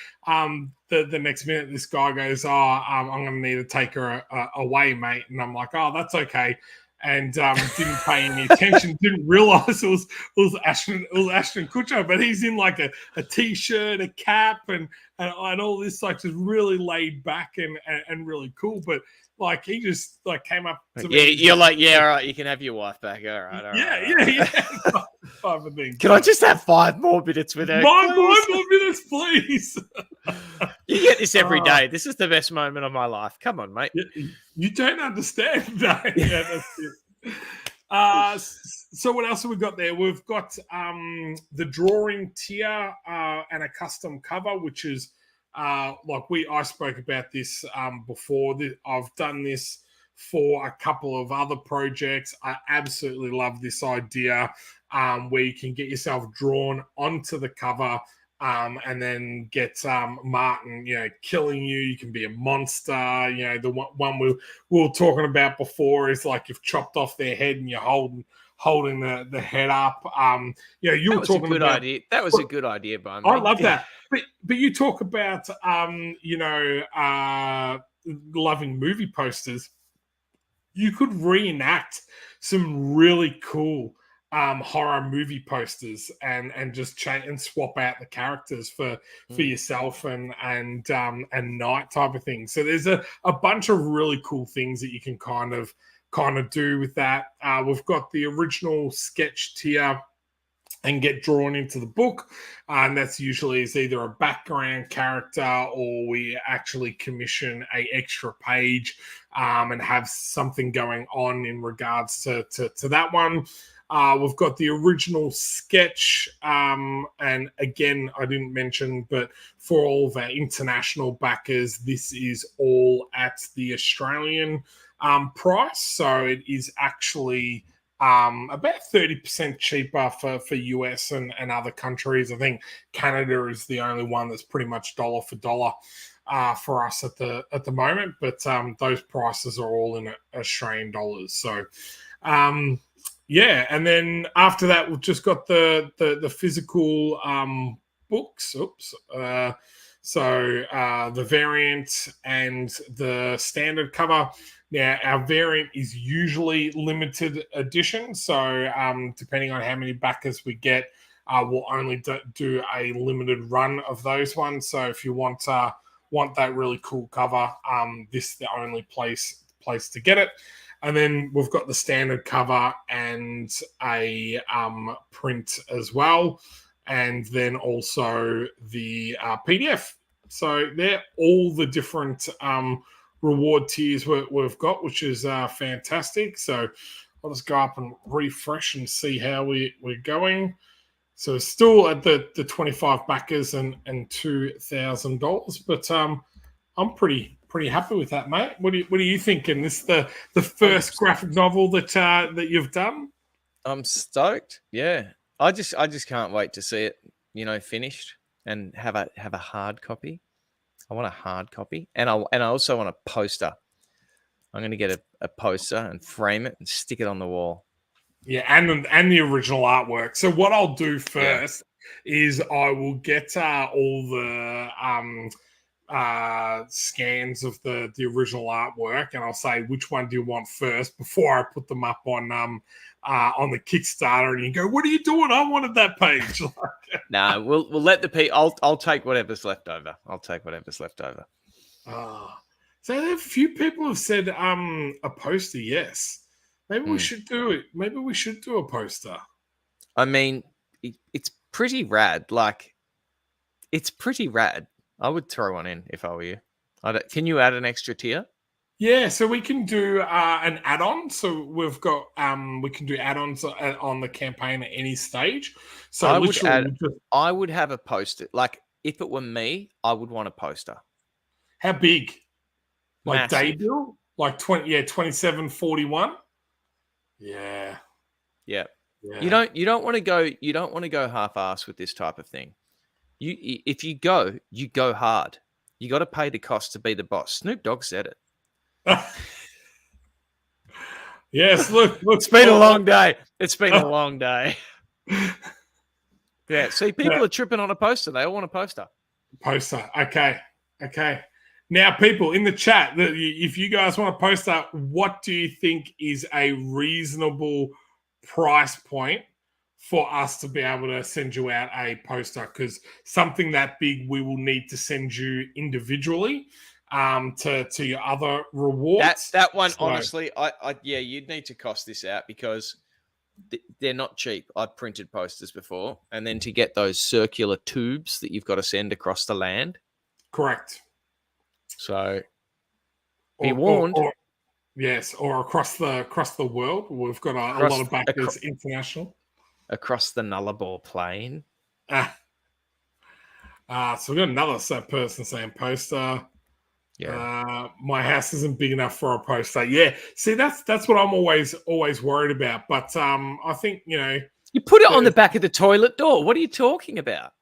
the next minute, this guy goes, I'm going to need to take her away, mate. And I'm like, oh, that's okay. And didn't pay any attention, didn't realize it was Ashton Kutcher, but he's in like a t-shirt, a cap, and all this, like, just really laid back and really cool. But like, he just like came up to me. Yeah, you're like, all right, you can have your wife back. All right. Yeah. Type of thing. Can I just have 5 more minutes with her? 5 more minutes, please. You get this every day. This is the best moment of my life. Come on, mate. You don't understand. That's it. So what else have we got there? We've got the drawing tier and a custom cover, which is I spoke about this before. I've done this for a couple of other projects. I absolutely love this idea where you can get yourself drawn onto the cover and then get Martin, you know, killing you. You can be a monster. You know, the one we were talking about before is like you've chopped off their head and you're holding the head up. You know, you were talking about a good idea. That was a good idea, by me. I love that. But you talk about loving movie posters. You could reenact some really cool horror movie posters and just change and swap out the characters for yourself and night type of thing. So there's a bunch of really cool things that you can kind of do with that. We've got the original sketch tier and get drawn into the book, and that's usually is either a background character or we actually commission a extra page and have something going on in regards to that one. We've got the original sketch, and again, I didn't mention, but for all of our international backers, this is all at the Australian price. So it is actually about 30% cheaper for US and other countries. I think Canada is the only one that's pretty much dollar for dollar for us at the moment. But those prices are all in Australian dollars. So yeah, and then after that, we've just got the physical books. The variant and the standard cover. Now, our variant is usually limited edition, so depending on how many backers we get, we'll only do a limited run of those ones. So if you want that really cool cover, this is the only place to get it. And then we've got the standard cover and a print as well. And then also the PDF. So they're all the different reward tiers we've got, which is fantastic. So I'll just go up and refresh and see how we're going. So still at the 25 backers and $2,000, but I'm pretty happy with that, mate. What are you thinking? This is the first graphic novel that you've done? I'm stoked. Yeah. I just can't wait to see it, finished and have a hard copy. I want a hard copy, and I also want a poster. I'm going to get a poster and frame it and stick it on the wall. Yeah, and the original artwork. So what I'll do first is I will get all the scans of the original artwork, and I'll say which one do you want first before I put them up on the Kickstarter, and you go, what are you doing? I wanted that page. Nah, we'll let the people. I'll take whatever's left over. So a few people have said a poster. Yes, maybe we should do it. Maybe we should do a poster. I mean, it's pretty rad. Like, it's pretty rad. I would throw one in if I were you. Can you add an extra tier? Yeah, so we can do an add-on. So we've got we can do add-ons on the campaign at any stage. So I would have a poster. Like, if it were me, I would want a poster. How big? Like massive. debut? Like 2741? Yeah. Yeah. You don't want to go half-ass with this type of thing. If you go hard. You got to pay the cost to be the boss. Snoop Dogg said it. Yes, look, it's been a long day. It's been a long day. Yeah, see, people are tripping on a poster. They all want a poster. Okay. Now, people in the chat, if you guys want a poster, what do you think is a reasonable price point for us to be able to send you out a poster? Because something that big, we will need to send you individually to your other rewards. That one, honestly, you'd need to cost this out because they're not cheap. I've printed posters before, and then to get those circular tubes that you've got to send across the land. Correct. So be warned. Or across the world. We've got a lot of backers international. Across the Nullarbor plain. So we've got another person saying poster. Yeah. My house isn't big enough for a poster. Yeah. See, that's what I'm always worried about. But I think, you put it on the back of the toilet door. What are you talking about?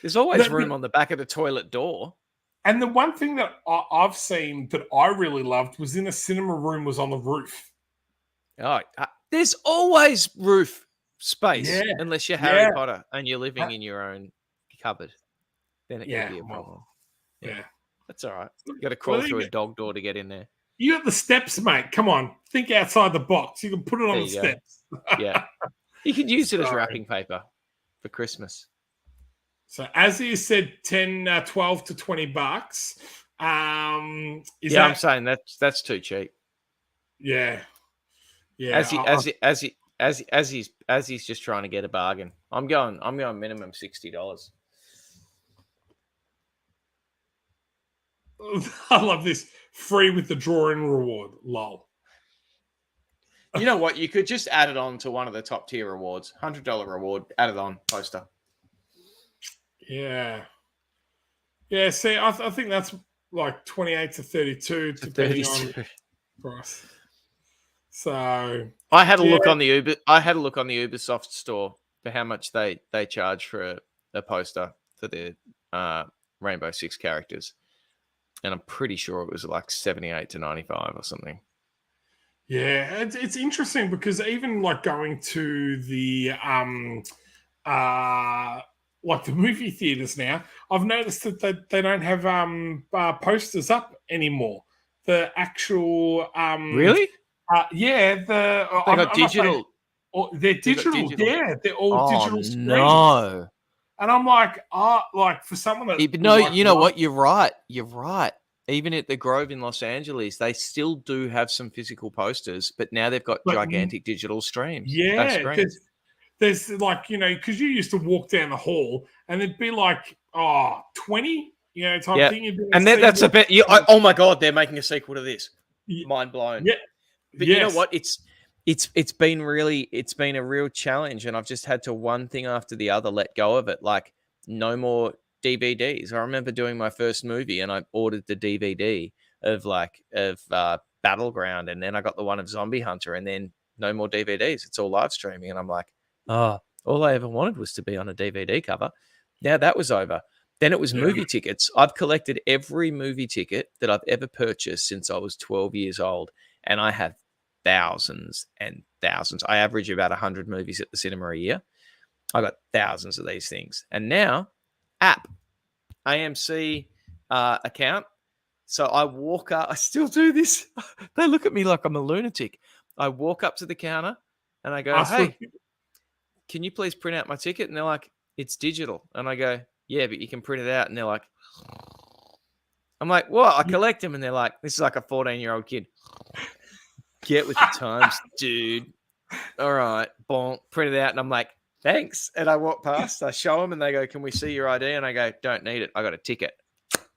There's always room on the back of the toilet door. And the one thing that I've seen that I really loved was in a cinema room was on the roof. Oh, there's always roof space unless you're Harry Potter and you're living in your own cupboard. Then it could be a problem. Yeah. That's all right. You got to crawl through a dog door to get in there. You got the steps, mate. Come on. Think outside the box. You can put it on the steps. Yeah. You could use it as wrapping paper for Christmas. So as you said, 10, 12 to $20. I'm saying that's too cheap. Yeah. As he's just trying to get a bargain. I'm going minimum $60. I love this. Free with the draw-in reward. Lol. You know what? You could just add it on to one of the top tier rewards. $100 reward. Add it on. Poster. Yeah. Yeah, see, I think that's like 28 to 32 depending on price. So I had a yeah, look on the Uber. I had a look on the Ubisoft store for how much they charge for a poster for the Rainbow Six characters, and I'm pretty sure it was like 78 to 95 or something. yeah, it's interesting because even like going to the uh like the movie theaters now, I've noticed that they don't have posters up anymore. The actual Really? yeah, They got I'm not saying digital. they're They got digital. digital. Yeah, they're all Oh digital screens. no! And I'm like for someone that No, like you know what? You're right. You're right. Even at the Grove in Los Angeles, they still do have some physical posters, but now they've got but gigantic digital streams. yeah, Screens. there's like, because you used to walk down the hall and it'd be like 20, type Yeah, thing. You'd be able to and see that's a what- bit. Oh my god, they're making a sequel to this. Mind blown. yeah, But you know yes, what? It's been a real challenge, and I've just had to one thing after the other let go of it. Like no more DVDs. I remember doing my first movie, and I ordered the DVD of Battleground, and then I got the one of Zombie Hunter, and then no more DVDs. It's all live streaming, and I'm like, oh, all I ever wanted was to be on a DVD cover. Now that was over. Then it was yeah, movie tickets. I've collected every movie ticket that I've ever purchased since I was 12 years old, and I have thousands and thousands. I average about 100 movies at the cinema a year. I got thousands of these things. And now, app, AMC account. So I walk up. I still do this. They look at me like I'm a lunatic. I walk up to the counter and I go, ask for hey, can you please print out my ticket? And they're like, it's digital. And I go, yeah, but you can print it out. And they're like, I'm like, what? I collect them. And they're like, this is like a 14-year-old kid. Get with the times, dude. All right, bonk, print it out. And I'm like, thanks. And I walk past, I show them, and they go, can we see your ID? And I go, don't need it. I got a ticket.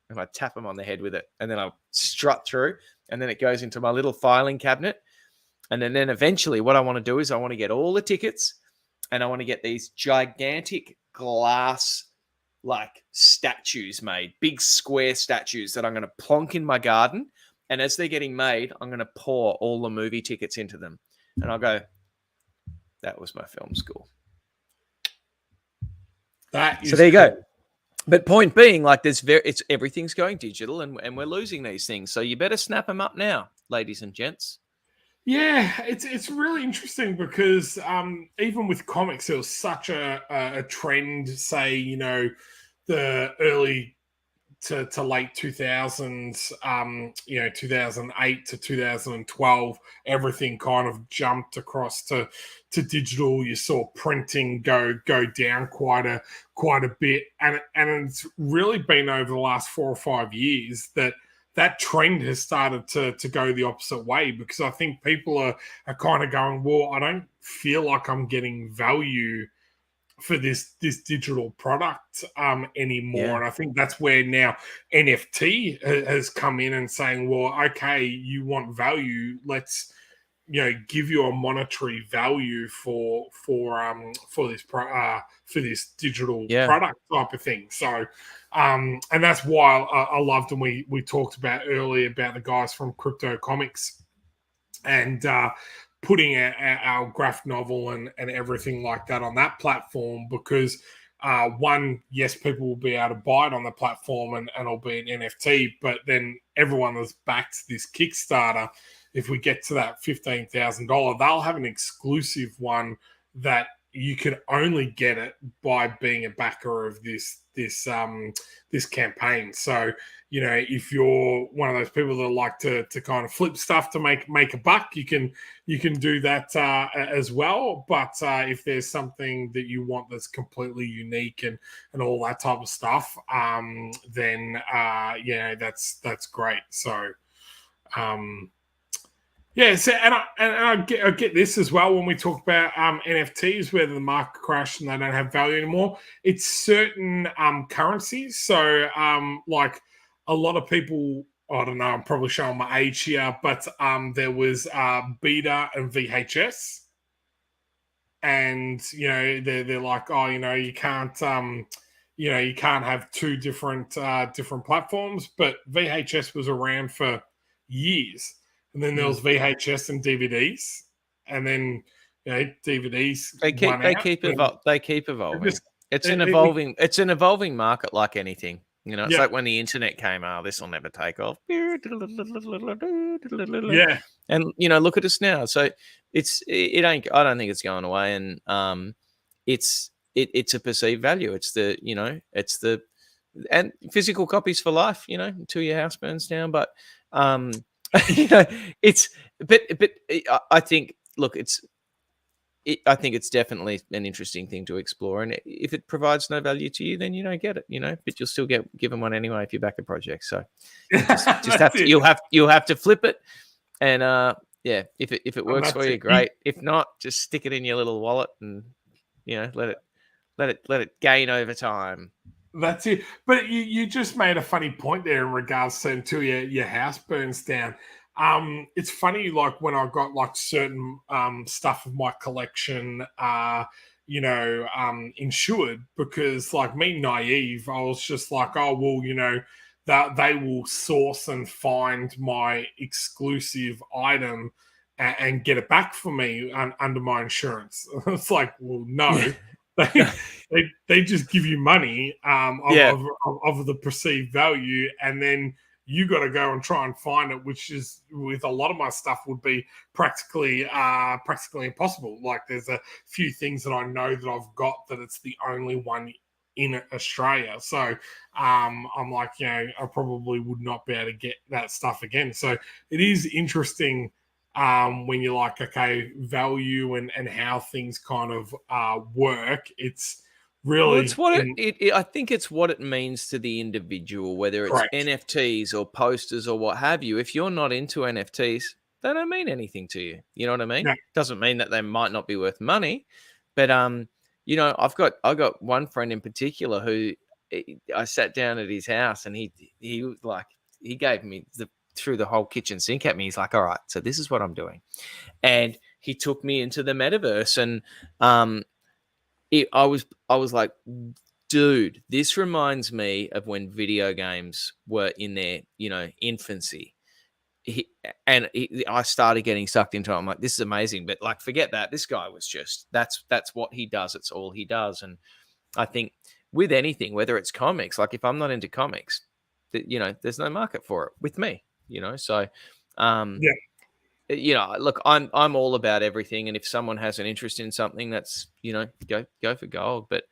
And I tap them on the head with it. And then I strut through, and then it goes into my little filing cabinet. And then eventually what I want to do is I want to get all the tickets, and I want to get these gigantic glass like statues made, big square statues that I'm going to plonk in my garden. And as they're getting made, I'm going to pour all the movie tickets into them. And I'll go, that was my film school. that. So there you go. But point being, like, everything's going digital, and we're losing these things. So you better snap them up now, ladies and gents. Yeah, it's really interesting because even with comics, there was such a trend, say, the early to late 2000s, 2008 to 2012, everything kind of jumped across to digital. You saw printing go down quite a bit, and it's really been over the last 4 or 5 years that trend has started to go the opposite way, because I think people are kind of going, well, I don't feel like I'm getting value for this digital product anymore. Yeah. And I think that's where now NFT has come in and saying, well, okay, you want value, let's give you a monetary value for this digital product type of thing. So and that's why I loved, and we talked about earlier about the guys from Crypto Comics and putting our graphic novel and everything like that on that platform, because one, yes, people will be able to buy it on the platform and it'll be an NFT, but then everyone that's backed this Kickstarter, if we get to that $15,000, they'll have an exclusive one that you can only get it by being a backer of this campaign. So, if you're one of those people that like to kind of flip stuff to make a buck, you can do that as well. But if there's something that you want that's completely unique and all that type of stuff, then that's great. So, yeah, so and I get this as well when we talk about NFTs, whether the market crashed and they don't have value anymore. It's certain currencies. So like a lot of people, I don't know, I'm probably showing my age here, but there was Beta and VHS, and they're like, oh, you can't you can't have two different platforms, but VHS was around for years. and then there was VHS and DVDs, and then DVDs They keep won out. they keep evolving. Just, It's an evolving market like anything. It's Yeah. like when the internet came out, this will never take off. Yeah. And look at us now. So it ain't. I don't think it's going away, and it's a perceived value. It's and physical copies for life. Until your house burns down. But it's but I think I think it's definitely an interesting thing to explore, and if it provides no value to you, then you don't get it, but you'll still get given one anyway if you back a project. So just have to, you'll have to flip it, and if it works for you, great. If not, just stick it in your little wallet and let it gain over time. That's it. But you just made a funny point there in regards to until your house burns down. It's funny, like when I got like certain stuff of my collection, insured, because like me naive, I was just like, oh well, that they will source and find my exclusive item and get it back for me under my insurance. It's like, well, no. They just give you money of the perceived value, and then you got to go and try and find it, which is with a lot of my stuff would be practically impossible. Like there's a few things that I know that I've got that it's the only one in Australia. So I'm like, I probably would not be able to get that stuff again. So it is interesting when you're like, okay, value and how things kind of work. It's really, it's what I think it's what it means to the individual, whether it's correct. NFTs or posters or what have you. If you're not into NFTs, they don't mean anything to you. You know what I mean? Yeah. Doesn't mean that they might not be worth money, but I've got one friend in particular who I sat down at his house, and he was like, he gave me threw the whole kitchen sink at me. He's like, all right, so this is what I'm doing. And he took me into the metaverse, and I was like, dude, this reminds me of when video games were in their, infancy. I started getting sucked into it. I'm like, this is amazing. But like, forget that. This guy was just, that's what he does. It's all he does. And I think with anything, whether it's comics, like if I'm not into comics, there's no market for it with me, so, look, I'm all about everything, and if someone has an interest in something, that's go for gold. But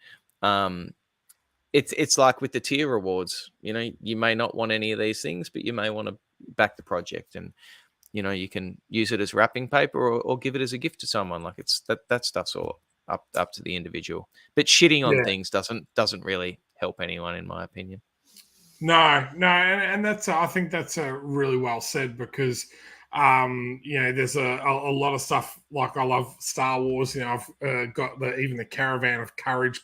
it's like with the tier rewards, you may not want any of these things, but you may want to back the project, and you can use it as wrapping paper or give it as a gift to someone. Like it's that stuff's all up to the individual. But shitting on things doesn't really help anyone, in my opinion. No, and I think that's really well said, because there's a lot of stuff. Like I love Star Wars. I've got even the Caravan of Courage.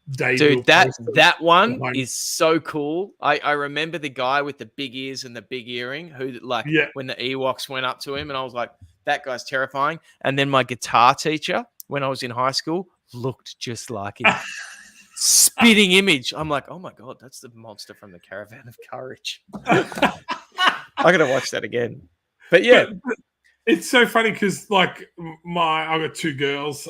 Dude, that one is so cool. I remember the guy with the big ears and the big earring who, like, when the Ewoks went up to him, and I was like, that guy's terrifying. And then my guitar teacher, when I was in high school, looked just like him. Spitting image. I'm like, oh my God, that's the monster from the Caravan of Courage. I gotta watch that again. But yeah, but it's so funny because like I got two girls.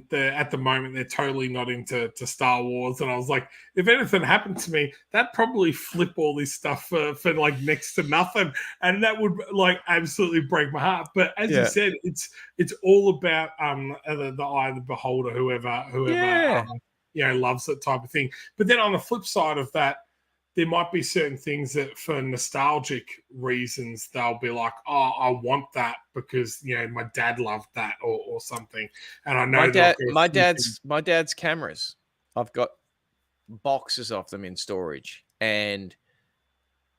They're at the moment they're totally not into Star Wars, and I was like, if anything happened to me, that'd probably flip all this stuff for like next to nothing, and that would like absolutely break my heart. But as you said, it's all about the eye of the beholder, whoever loves that type of thing. But then on the flip side of that, there might be certain things that for nostalgic reasons, they'll be like, oh, I want that because, my dad loved that or something. And I know my dad's cameras, I've got boxes of them in storage, and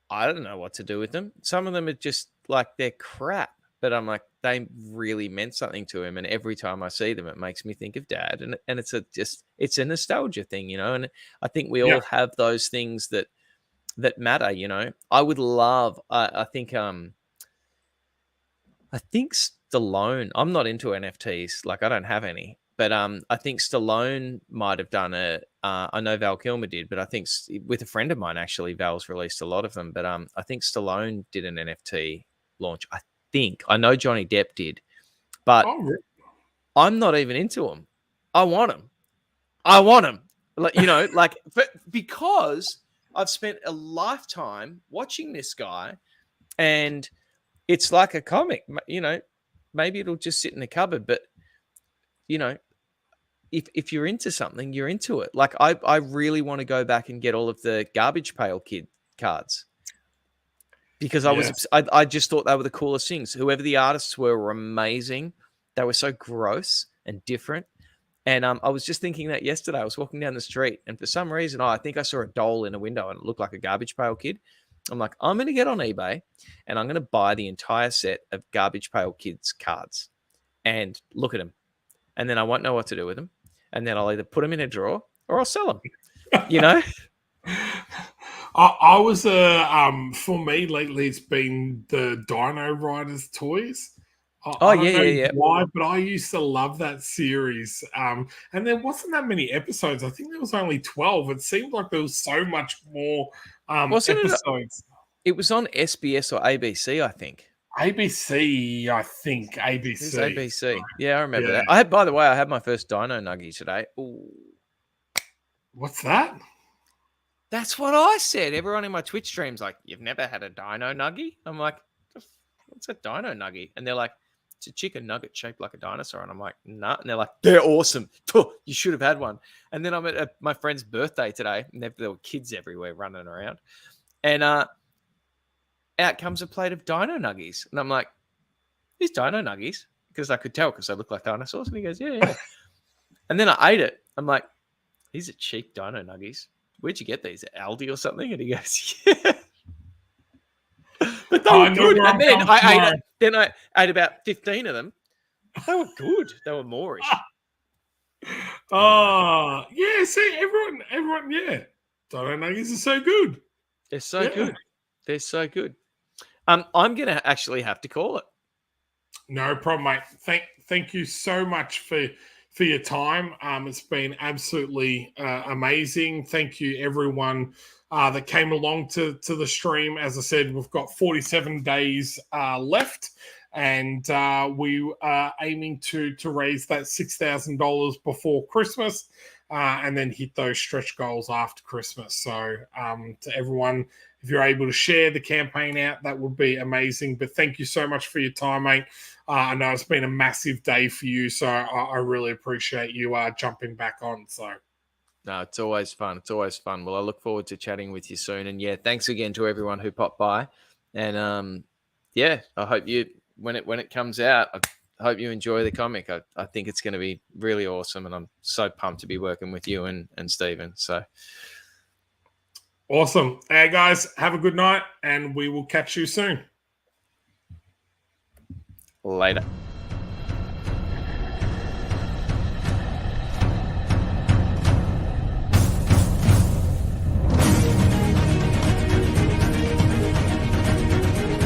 I don't know what to do with them. Some of them are just like, they're crap, but I'm like, they really meant something to him. And every time I see them, it makes me think of Dad. And it's a nostalgia thing, and I think we all have those things that matter, I would love, I think Stallone, I'm not into NFTs, like I don't have any, but I think Stallone might have done I know Val Kilmer did, but I think with a friend of mine, actually, Val's released a lot of them, but I think Stallone did an NFT launch. I think. I know Johnny Depp did, but Oh, really? I'm not even into them. I want them. I want them. Like, you know, like because I've spent a lifetime watching this guy, and it's like a comic. You know, maybe it'll just sit in the cupboard, but you know, if you're into something, you're into it. Like I really want to go back and get all of the Garbage Pail Kid cards because Yes. I just thought they were the coolest things. Whoever the artists were amazing. They were so gross and different. And I was just thinking that yesterday. I was walking down the street, and for some reason, I think I saw a doll in a window, and it looked like a Garbage Pail Kid. I'm like, I'm going to get on eBay, and I'm going to buy the entire set of Garbage Pail Kids cards and look at them, and then I won't know what to do with them, and then I'll either put them in a drawer or I'll sell them. You know. I was for me lately it's been the Dino Riders toys. I don't know why, but I used to love that series. And there wasn't that many episodes. I think there was only 12. It seemed like there was so much more episodes. It was on SBS or ABC, I think. ABC, I think. ABC. It was ABC. Yeah, I remember that. By the way, I had my first Dino Nuggie today. Ooh. What's that? That's what I said. Everyone in my Twitch stream's like, "You've never had a Dino Nuggie?" I'm like, "What's a Dino Nuggie?" And they're like, "It's a chicken nugget shaped like a dinosaur." And I'm like, "Nah." And they're like, "They're awesome. You should have had one." And then I'm at my friend's birthday today, and there were kids everywhere running around. And out comes a plate of Dino Nuggies. And I'm like, "These Dino Nuggies?" Because I could tell because they look like dinosaurs. And he goes, "Yeah." And then I ate it. I'm like, "These are cheap Dino Nuggies. Where'd you get these? At Aldi or something?" And he goes, "Yeah." But they were good. And then I ate about 15 of them. They were good. They were Moorish. Oh, yeah. See, everyone, yeah. Dino Nuggies are so good. They're so good. They're so good. I'm going to actually have to call it. No problem, mate. Thank you so much for your time. It's been absolutely amazing. Thank you, everyone that came along to the stream. As I said, we've got 47 days left, and we are aiming to raise that $6,000 before Christmas, and then hit those stretch goals after Christmas. So to everyone, if you're able to share the campaign out, that would be amazing. But thank you so much for your time, mate. I know it's been a massive day for you, so I really appreciate you jumping back on. So, no, it's always fun. It's always fun. Well, I look forward to chatting with you soon. And yeah, thanks again to everyone who popped by. And yeah, I hope you when it comes out, I hope you enjoy the comic. I think it's going to be really awesome, and I'm so pumped to be working with you and Stephen. So awesome. Hey guys, have a good night, and we will catch you soon. Later.